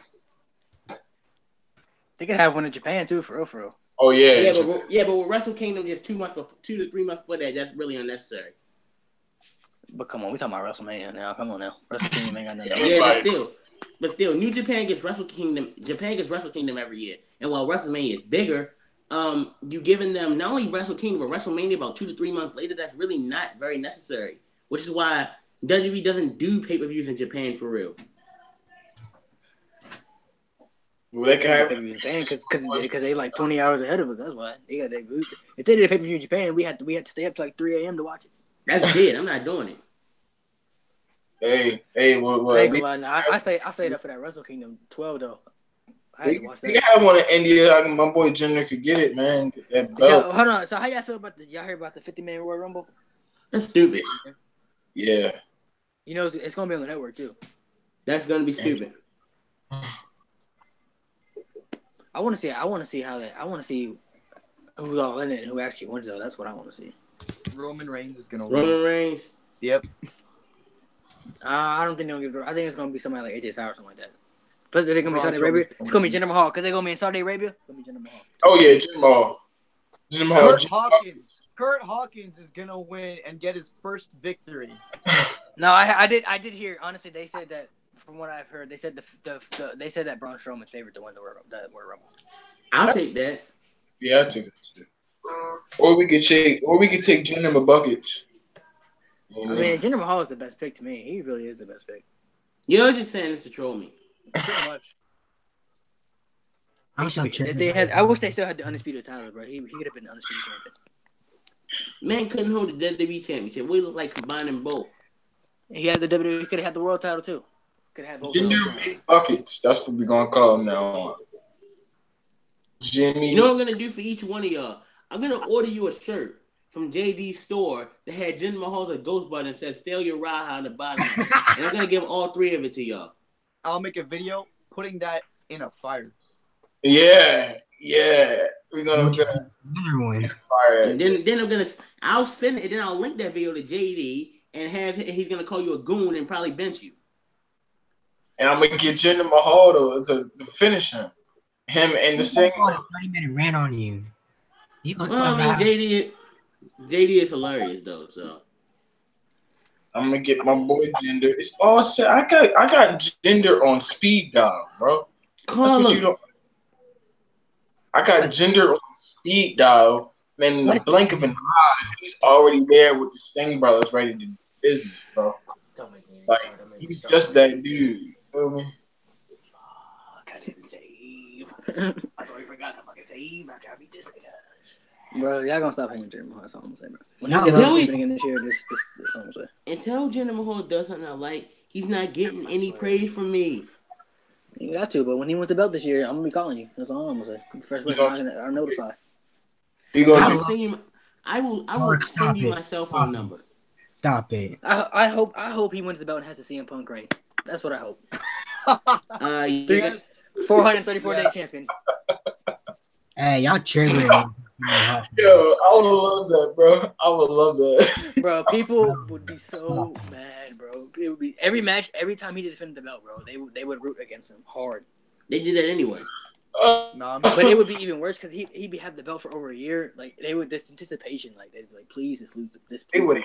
They could have one in Japan too, for real. Oh yeah. But with Wrestle Kingdom just 2 to 3 months before that, that's really unnecessary. But come on, we talking about WrestleMania now. Come on now, Wrestle Kingdom ain't got nothing. Yeah, but still, New Japan gets Wrestle Kingdom. Japan gets Wrestle Kingdom every year, and while WrestleMania is bigger, you giving them not only Wrestle Kingdom but WrestleMania about 2 to 3 months later. That's really not very necessary, which is why WWE doesn't do pay-per-views in Japan for real. Well, they can have pay-per-view in Japan because they like 20 hours ahead of us. That's why they got that. If they did a pay-per-view in Japan, we had to stay up to like 3 a.m. to watch it. That's dead. I'm not doing it. Hey, well, I ain't gonna lie. I stayed up for that Wrestle Kingdom 12 though. I had to watch that. You have one in India. My boy Jinder could get it, man. Get that belt. Hold on. So how y'all feel about y'all heard about the 50-man Royal Rumble? That's stupid. Yeah. You know it's gonna be on the network too. That's gonna be stupid. I want to see who's all in it and who actually wins though. That's what I want to see. Roman Reigns is gonna win. Roman Reigns. Yep. I don't think they'll give. I think it's gonna be somebody like AJ Styles or something like that. But they're gonna be Saudi Arabia. It's gonna be Jinder Mahal because they're gonna be in Saudi Arabia. It's gonna be Jinder Mahal. Oh yeah, Jinder Mahal. Kurt Hawkins is gonna win and get his first victory. No, I did hear. Honestly, they said that from what I've heard, they said they said that Braun Strowman's favorite to win the Royal Rumble. I'll take that. Yeah, I'll take that. Or we could take Jinder buckets. I mean, Jinder Mahal is the best pick to me. He really is the best pick. You're just saying this to troll me. Pretty much. I'm so I wish they still had the undisputed title, bro. He could have been the undisputed champion. Man couldn't hold the WWE championship. We look like combining both. He had the WWE. He could have had the world title too. Could have had both. Jinder buckets. That's what we're gonna call him now. Jimmy. You know what I'm gonna do for each one of y'all? I'm gonna order you a shirt from JD's store that had Jinder Mahal's a ghost button and says "Failure Raha" on the bottom, and I'm gonna give all three of it to y'all. I'll make a video putting that in a fire. Yeah. We're gonna another one. fire. And then I'll send it, and then I'll link that video to JD and he's gonna call you a goon and probably bench you. And I'm gonna get Jinder Mahal to finish him. Him and the singer. 30-minute rant on you. You gonna talk about JD is hilarious though, so I'm gonna get my boy Jinder. It's all set. I got Jinder on speed dial, bro. call him. I got Jinder on speed dial. Man, in the blink of an eye, he's already there with the Sting brothers ready to do business, bro. Don't make me Like he's just that dude. You feel me? Fuck, I didn't save. I totally forgot to fucking save after I beat this nigga. Bro, y'all gonna stop hating Jinder Mahal. That's all I'm saying, bro. When No, he gets really? champion again this year, this all I'm saying. Until Jinder Mahal does something I like, he's not getting any praise from me. You got to, but when he wins the belt this year, I'm gonna be calling you. That's all I'm gonna say. First person I notify. You gonna I will send you my cell phone number. Stop it. I hope he wins the belt and has the CM Punk reign. That's what I hope. 434-day champion. Hey, y'all triggering me. Yo, I would love that, bro. I would love that. Bro, people would be so mad, bro. It would be every match, every time he defended the belt, bro. They would root against him hard. They did that anyway. But it would be even worse because he'd be have the belt for over a year. Like they would this anticipation, like they'd be like, please, just lose this. Please lose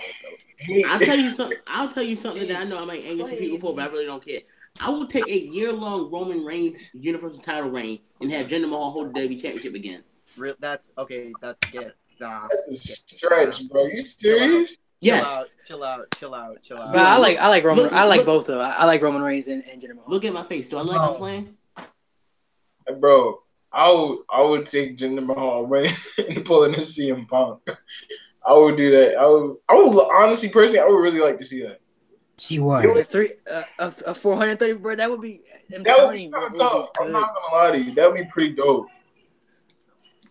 this belt. I'll tell you something that I know I might anger some people for, but I really don't care. I will take a year-long Roman Reigns Universal title reign and have Jinder Mahal hold the WWE Championship again. That's okay. That's good. That's a stretch, bro. You serious? Yes. Chill out. But I like Roman. I like both though. I like Roman Reigns and Jinder Mahal. Look at my face. Do I like the plan? Bro, I would take Jinder Mahal right and pull in the CM Punk. I would do that. I would honestly, personally, I would really like to see that. See what? A 430, bro. That would be. That would be tough. I'm not gonna lie to you. That would be pretty dope.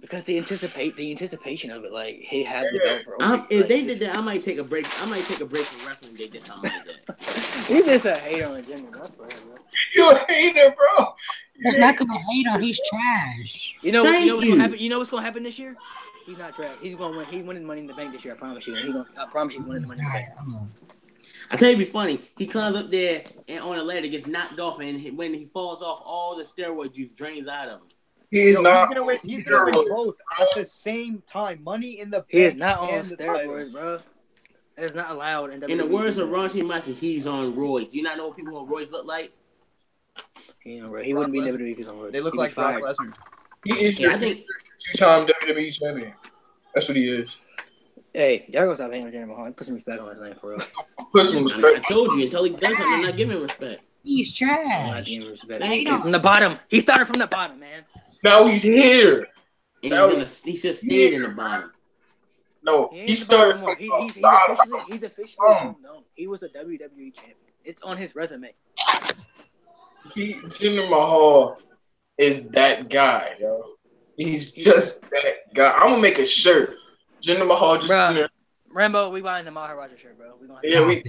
Because the anticipation of it, like he had the belt for. If they did that, I might take a break. I might take a break from wrestling. They did something like that. You just a hater on Jinder. That's bro. You a hater, bro. There's nothing to hate on. He's trash. You know what's gonna happen? You know what's gonna happen this year? He's not trash. He's gonna win. He's winning Money in the Bank this year. I promise you. I promise you, winning the Money in the Bank. I tell you, it'd be funny. He climbs up there and on a ladder gets knocked off, and when he falls off, all the steroid juice drains out of him. He's gonna win both at the same time. Money in the Bank. He is not on steroids, bro. It's not allowed. In the words of Ron T. Mikey, he's on roids. Do you not know what people on roids look like? He wouldn't be WWE if he's on roids. They look like Brock Lesnar. He is two-time WWE champion. That's what he is. Hey, y'all gonna stop hating on Jinder Mahal. Put some respect on his name for real. Put some respect. I told you, until he does something, I'm not giving him respect. He's I'm not trash. giving him respect. He From the bottom. He started from the bottom, man. Now he's here. And Now he just stayed in the bottom. No, He he ain't the bottom started. no more. He's bottom. officially known. He was a WWE champion. It's on his resume. Jinder Mahal is that guy, yo. He's just that guy. I'm gonna make a shirt. Jinder Mahal just Bruh. sitting there. Rambo, we buying the Maharaja shirt, bro. We gonna Yeah, I'm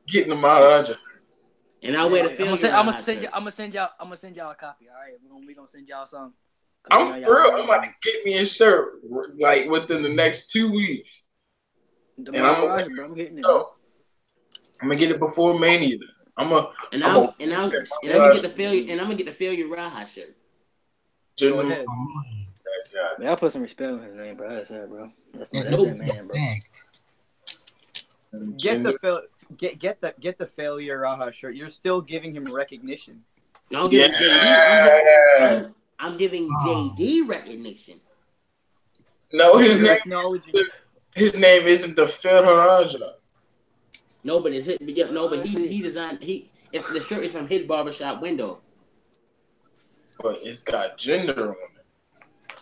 getting the Maharaja. And I'll wear the I'm failure. gonna send y'all a copy. All right, we gonna send y'all some. I'm for real. I'm about to get me a shirt like within the next 2 weeks. The And I'm Maharaja, bro. I'm getting it. Bro. I'm gonna get it before Mania. I'm gonna get the failure. And I'm gonna get the failure Raha shirt. Go ahead. Man, I'll put some respect on his name, bro. That's it, bro. That's that man, bro. Get the failure Raha shirt. You're still giving him recognition. I'm giving JD. I'm giving JD recognition. No, his name isn't the Maharaja. No, but it's his. Yeah, no, but he designed If the shirt is from his barbershop window. But it's got gender on it.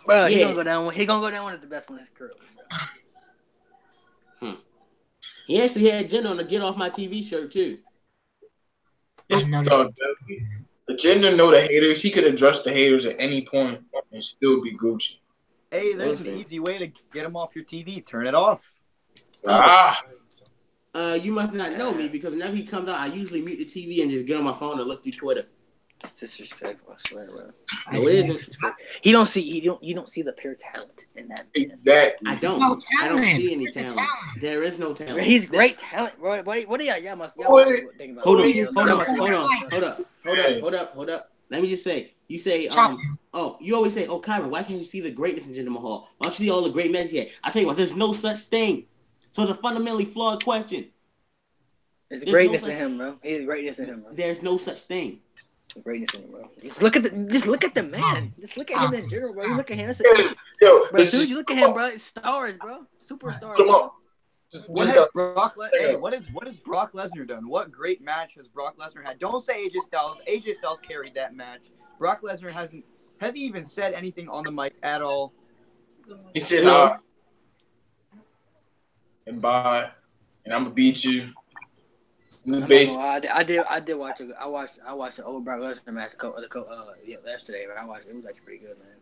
Bro, he gonna go down. He gonna go down one of the best one. Is curly. He actually had gender on the "Get Off My TV" shirt too. The gender know the haters. He could address the haters at any point and still be Gucci. Hey, there's an easy way to get them off your TV. Turn it off. You must not know me because whenever he comes out, I usually mute the TV and just get on my phone and look through Twitter. That's disrespectful, I swear, bro. No, it is disrespectful. You don't see the pure talent in that. Exactly. I don't see any talent. There is no talent. He's great talent, bro. What do y'all must think about? Hold up. Let me just say, you say, you always say, oh, Kyron, why can't you see the greatness in Jinder Mahal? Why don't you see all the great matches he had? I tell you what, there's no such thing. So it's a fundamentally flawed question. There's greatness in him, bro. There's greatness in him, bro. There's no such thing. Greatness in him, bro. Just look at the man. Just look at him in general, bro. You look at him. As soon as you look at him, bro, it's stars, bro. Superstars. Bro. What has Brock Lesnar done? What great match has Brock Lesnar had? Don't say AJ Styles. AJ Styles carried that match. Brock Lesnar hasn't even said anything on the mic at all. He said hi and bye, and I'm gonna beat you. I did watch it. I watched the old Brock Lesnar match yesterday, but I watched it. It was actually pretty good, man.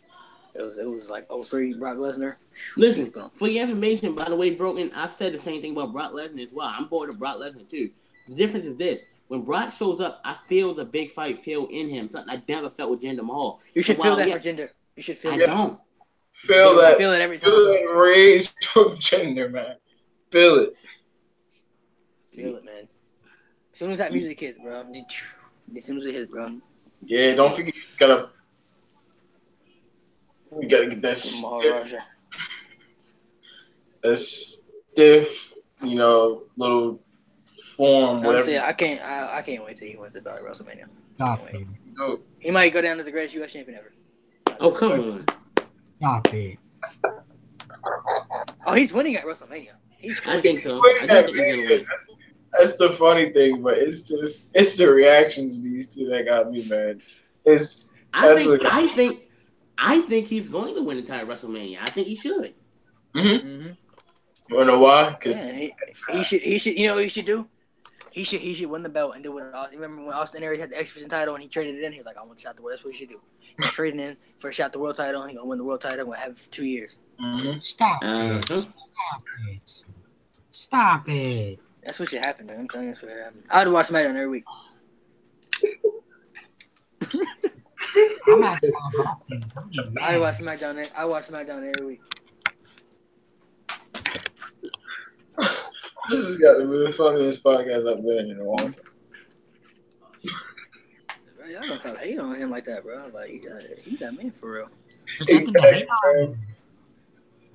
It was like 03 Brock Lesnar. Listen, for your information, by the way, Broken, I've said the same thing about Brock Lesnar as well. I'm bored of Brock Lesnar too. The difference is this: when Brock shows up, I feel the big fight feel in him. Something I never felt with Jinder Mahal. You should feel that for Jinder. You should feel. I don't feel that. Feel it every time. Feel that rage from Jinder, man. Feel it. Feel it, man. As soon as that music hits, bro. As soon as it hits, bro. Yeah, don't forget we gotta get that stiff, little form. Honestly, I can't wait till he wins the belt at WrestleMania. Stop it. He might go down as the greatest U.S. champion ever. Oh, come on. Stop it. Oh, he's winning at WrestleMania. I think so. I think he's gonna win. That's the funny thing, but it's the reactions of these two that got me, man. I think he's going to win the entire WrestleMania. I think he should. Mm-hmm. You wanna know why? Because he should. You know what he should do? He should win the belt and do what. Remember when Austin Aries had the X Division title and he traded it in? He was like, "I want to shot the world." That's what he should do. He's trading in for a shot the world title. He's gonna win the world title. Gonna have it for 2 years. Mm-hmm. Stop it! Stop it! That's what should happen, man. I'm telling you, that's what should happen. I'd watch SmackDown every week. I'm not doing golf things. I'm getting mad. I watch SmackDown every week. This has got to be the funniest podcast I've been in a long time. Bro, y'all don't stop hating on him like that, bro. Like he got me for real.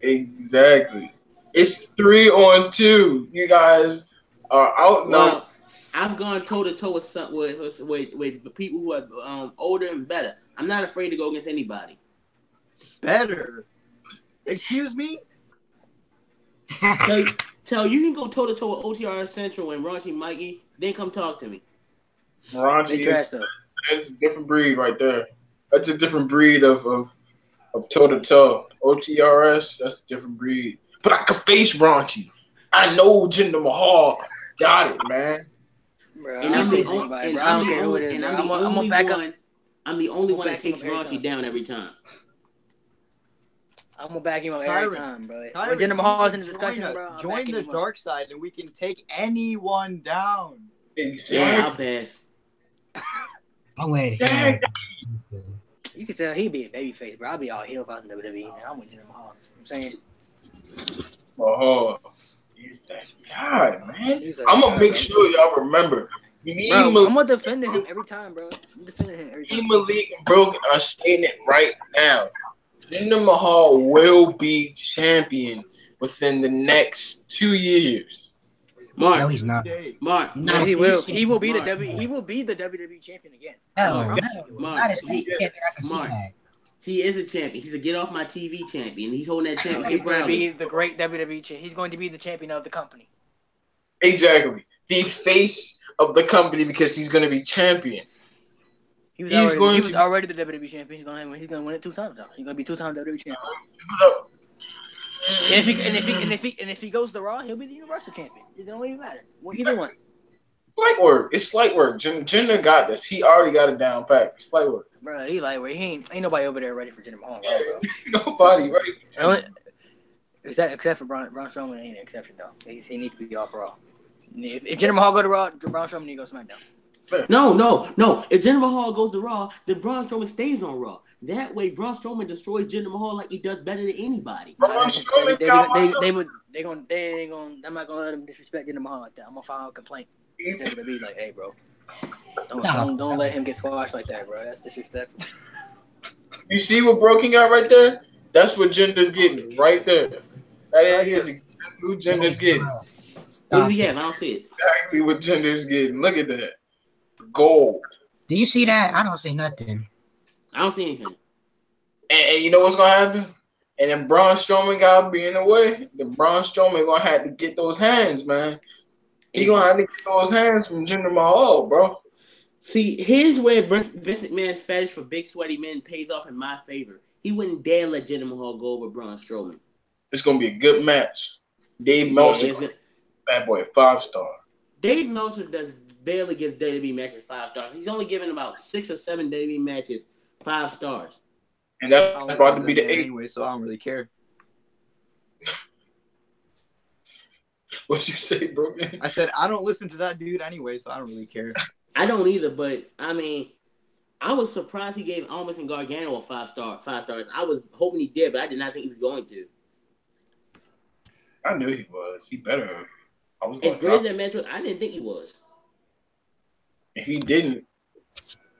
Exactly. It's 3-on-2. You guys are out now. Well, I've gone toe to toe with people who are older and better. I'm not afraid to go against anybody. Better? Excuse me? Tell you can go toe to toe with OTR Central and Raunchy Mikey. Then come talk to me. They Raunchy trash though. that's a different breed right there. That's a different breed of toe to toe. OTRS, that's a different breed. But I could face Raunchy. I know Jinder Mahal got it, man. Bro, And I I'm don't the face only, anybody, and bro. I I'm don't the care who it only, is, and bro. I'm the I'm gonna only back up. one. I'm the only one that back him takes up every Raunchy time. down every time. I'm gonna back him up every Tyron, time, bro. Tyron, When Jinder Mahal's in the join discussion, us. bro, I'm Join backing the him up. dark side, and we can take anyone down. Yeah, I'll pass. I'm waiting. Dang. You can tell he'd be a babyface, bro. I'd be all heel if I was in WWE, and I'm with Jinder Mahal. I'm saying, Mahal. He's that guy, man. he's I'm like, gonna make bro. sure y'all remember. Bro, I'm gonna defend him every time, bro. I'm defending him every time. Malik and Brogan are saying it right now. Jinder Mahal will be champion within the next 2 years. Mark, No, he's not. Mark, No, Yeah, he will. he's- He will be Mark. He will be the WWE champion again. No, Mark, not a state champion. I can see Mark. that. He is a champion. He's a get off my TV champion. He's holding that So championship he's going to proudly. be the great WWE champion. He's going to be the champion of the company. Exactly. The face of the company because he's going to be champion. He was He's already the WWE champion. He's going to win it 2 times. Though. He's going to be 2-time WWE champion. And if he goes to Raw, he'll be the Universal champion. It don't even matter. Well, either one. Slight work. It's slight work. Jinder got this. He already got it down pat. It's slight work. Bro, he lightweight. He ain't nobody over there ready for Jinder Mahal, bro. Nobody, right? Except for Braun Strowman, ain't an exception though. He needs to be off Raw. If Jinder Mahal go to Raw, Braun Strowman need to go to SmackDown. No. If Jinder Mahal goes to Raw, then Braun Strowman stays on Raw. That way, Braun Strowman destroys Jinder Mahal like he does better than anybody. I'm not gonna let him disrespect Jinder Mahal like that. I'm gonna file a complaint. They're gonna be like, hey, bro, don't let him get squashed like that, bro. That's disrespectful. You see what Broken got right there? That's what Jinder's getting right there. That is exactly what Jinder's getting. What does he have? I don't see it. Exactly what Jinder's getting. Look at that. Gold. Do you see that? I don't see nothing. I don't see anything. And you know what's gonna happen? And then Braun Strowman gotta be in the way. Then Braun Strowman gonna have to get those hands, man. He gonna have to get those hands from Jinder Mahal, bro. See, here's where Vince McMahon's fetish for big sweaty men pays off in my favor. He wouldn't dare let Jinder Mahal go over Braun Strowman. It's gonna be a good match. Dave Meltzer, bad boy, 5-star. Dave Meltzer barely gives WWE matches 5 stars. He's only given about 6 or 7 WWE matches 5 stars. And that's about to be the 8th. Anyway, so I don't really care. What you say, bro? I said I don't listen to that dude anyway, so I don't really care. I don't either, but I mean, I was surprised he gave Almas and Gargano a 5 stars. I was hoping he did, but I did not think he was going to. I knew he was. He better. I was As going great as that match was, I didn't think he was. If he didn't,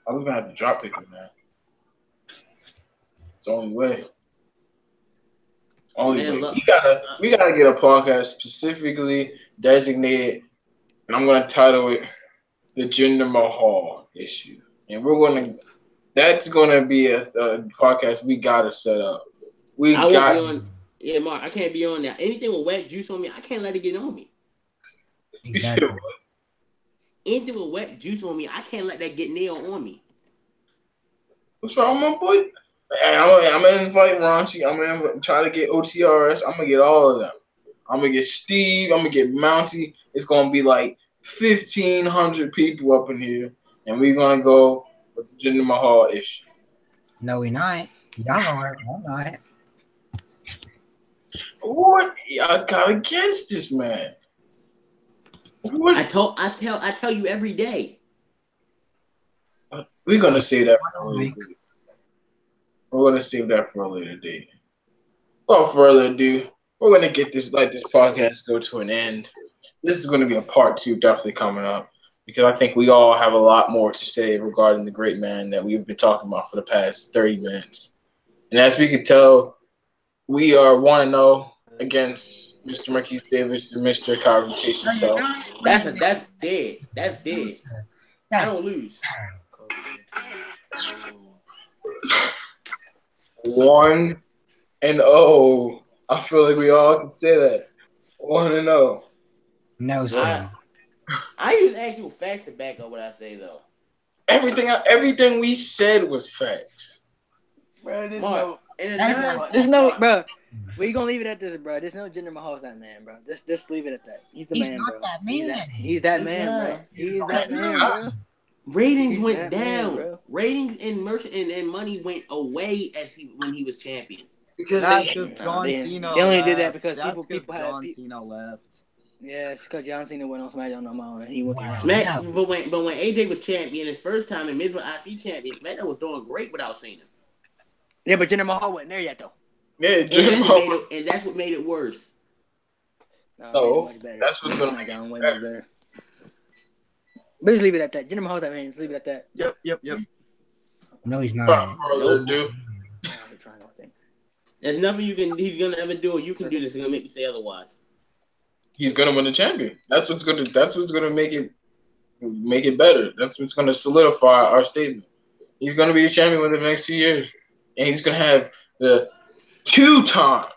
I was gonna have to drop pick him, man. It's the only way. We gotta get a podcast specifically designated, and I'm gonna title it the Jinder Mahal issue. And that's gonna be a podcast we gotta set up. Mark, I can't be on that. Anything with wet juice on me, I can't let it get on me. Exactly. Anything with wet juice on me, I can't let that get nailed on me. What's wrong, my boy? I'm gonna invite Raunchy. I'm gonna try to get OTRS. I'm gonna get all of them. I'm gonna get Steve. I'm gonna get Mounty. It's gonna be like 1,500 people up in here, and we're gonna go with the Jinder Mahal issue. No, we not. Y'all are. I'm not. What y'all got against this man? What? I tell you every day. We're gonna save that for a later date. We're gonna save that for a later date. Without further ado, we're gonna get this podcast go to an end. This is gonna be a part 2 definitely coming up because I think we all have a lot more to say regarding the great man that we've been talking about for the past 30 minutes. And as we could tell, we are 1-0 against Mr. Marquise Davis and Mr. Kyrie Chase himself. That's dead. That's dead. I don't lose. 1-0. I feel like we all can say that. 1-0. No, sir. I use actual facts to back up what I say, though. Everything we said was facts. Bro, there's Mark, bro. We gonna leave it at this, bro. There's no Jinder Mahal's that man, bro. Just leave it at that. He's the He's man, not bro. that man. He's that man, bro. He's that man, bro. Ratings He's went that down. man, bro. Ratings and money went away when he was champion. Because That's because John they Cena. only did that left. because That's people had John Cena left. Yeah, it's because John Cena went on SmackDown no more, and he went to Raw. But when AJ was champion his first time and Miz was IC champion, SmackDown was doing great without Cena. Yeah, but Jinder Mahal wasn't there yet though. Yeah, and that's what made it worse. No, much better. That's what's gonna make it way better. But just leave it at that. Jinder Mahal's that man. Just leave it at that. Yep. No, he's not. There's nothing he's gonna ever do, or you can do this. It's gonna make me say otherwise. He's gonna win the champion. That's what's gonna make it better. That's what's gonna solidify our statement. He's gonna be the champion within the next 2 years, and he's gonna have the 2-time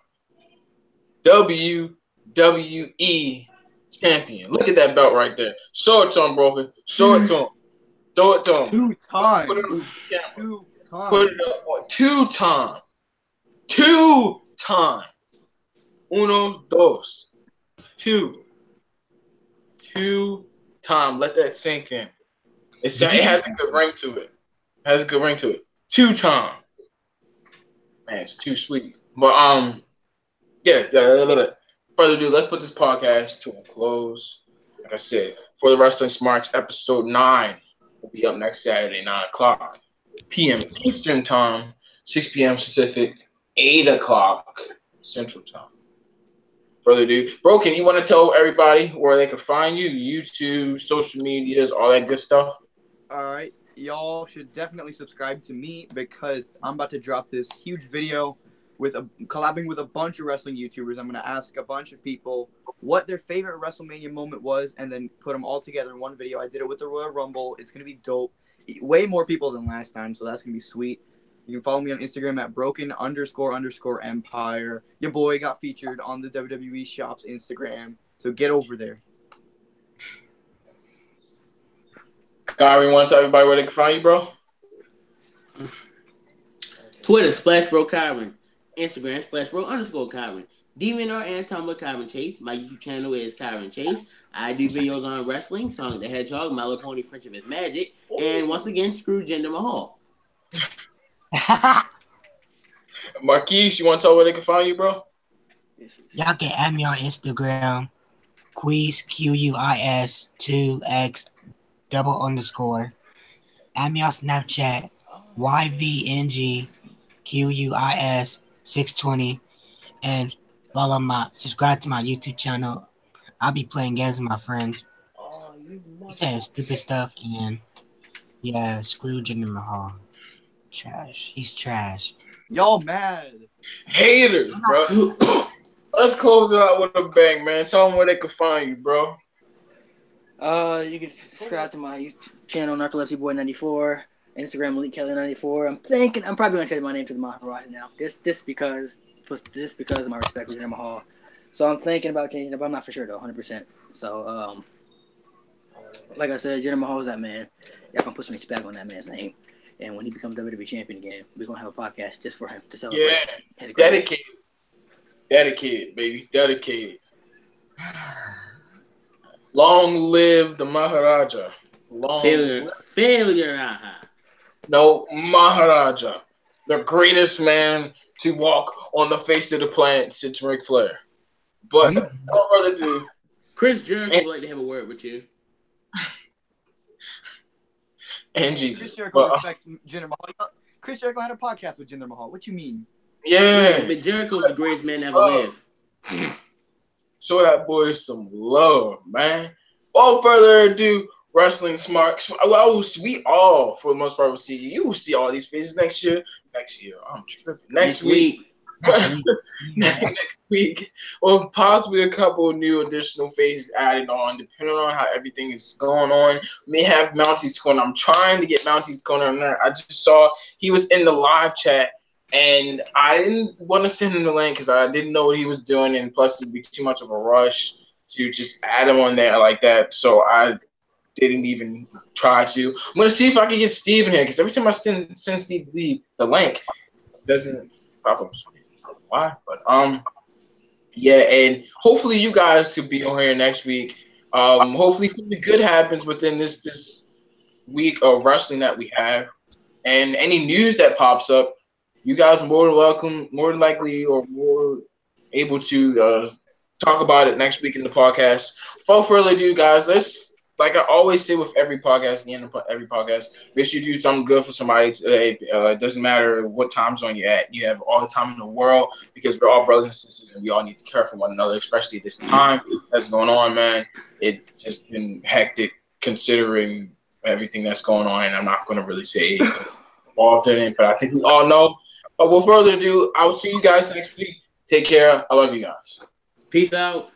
WWE champion. Look at that belt right there. Show it to him, Broken. Show it to him. Show it to him. 2 times. Put it on camera. Put it up on 2-time. 2-time. Uno, dos. 2-time. Let that sink in. It has a good ring to it. 2-time. Man, it's too sweet. But further ado, let's put this podcast to a close. Like I said, for the Wrestling Smarks, episode 9 will be up next Saturday, 9:00 p.m. Eastern Time, 6 p.m. Pacific, 8 o'clock Central Time. Further ado, Broken, you want to tell everybody where they can find you? YouTube, social medias, all that good stuff? All right. Y'all should definitely subscribe to me because I'm about to drop this huge video collabing with a bunch of wrestling YouTubers. I'm going to ask a bunch of people what their favorite WrestleMania moment was and then put them all together in one video. I did it with the Royal Rumble. It's going to be dope. Way more people than last time, so that's going to be sweet. You can follow me on Instagram at broken__empire. Your boy got featured on the WWE Shop's Instagram, so get over there. Kyrie wants everybody where they can find you, bro. Twitter, SplashBroKyron. Instagram, SplashBro_Kyron. DeviantArt and Tumblr, Kyron Chase. My YouTube channel is Kyron Chase. I do videos on wrestling, Sonic the Hedgehog, My Little Pony, Friendship is Magic, and once again, screw Jinder Mahal. Marquise, you want to tell where they can find you, bro? Y'all can add me on Instagram, Quiz, QUIS 2X _. Add me on Snapchat, YVNGQUIS 620, and subscribe to my YouTube channel. I'll be playing games with my friends. He said stupid stuff, and yeah, screw Jinder Mahal. Trash. He's trash. Y'all mad. Haters, bro. Let's close it out with a bang, man. Tell them where they can find you, bro. You can subscribe to my YouTube channel, Narcolepsy Boy 94, Instagram Malik Kelly 94. I'm probably gonna change my name to the Maharaja now. This because of my respect for Jinder Mahal. So I'm thinking about changing it, but I'm not for sure though, 100%. So like I said, Jinder Mahal is that man. Y'all can put some respect on that man's name. And when he becomes WWE champion again, we're gonna have a podcast just for him to celebrate. Yeah, dedicated, baby, dedicated. Long live the Maharaja. Failure. No, Maharaja, the greatest man to walk on the face of the planet since Ric Flair. But without further ado, Chris Jericho would like to have a word with you. And Jesus. Chris Jericho respects Jinder Mahal. Chris Jericho had a podcast with Jinder Mahal. What you mean? Yeah, but Jericho's the greatest man to ever live. Show that boy some love, man. Without further ado, Wrestling Smarks. We all, for the most part, will see you. You will see all these faces next year. I'm tripping. Next week. Next week, or possibly a couple of new additional faces added on, depending on how everything is going on. We may have Mounty's Corner. I'm trying to get Mounty's Corner on there. I just saw he was in the live chat, and I didn't want to send him the link because I didn't know what he was doing, and plus it'd be too much of a rush to just add him on there like that. So I didn't even try to. I'm gonna see if I can get Steve in here because every time I send Steve the link, it doesn't pop up. Why? But yeah, and hopefully you guys could be on here next week. Hopefully something good happens within this week of wrestling that we have, and any news that pops up, you guys are more than welcome, more than likely, or more able to talk about it next week in the podcast. Without further ado, guys, let's. Like I always say with every podcast, at the end of every podcast, make sure you do something good for somebody today. It doesn't matter what time zone you're at. You have all the time in the world because we're all brothers and sisters and we all need to care for one another, especially this time that's going on, man. It's just been hectic considering everything that's going on, and I'm not going to really say involved in it, but I think we all know. But without further ado, I'll see you guys next week. Take care. I love you guys. Peace out.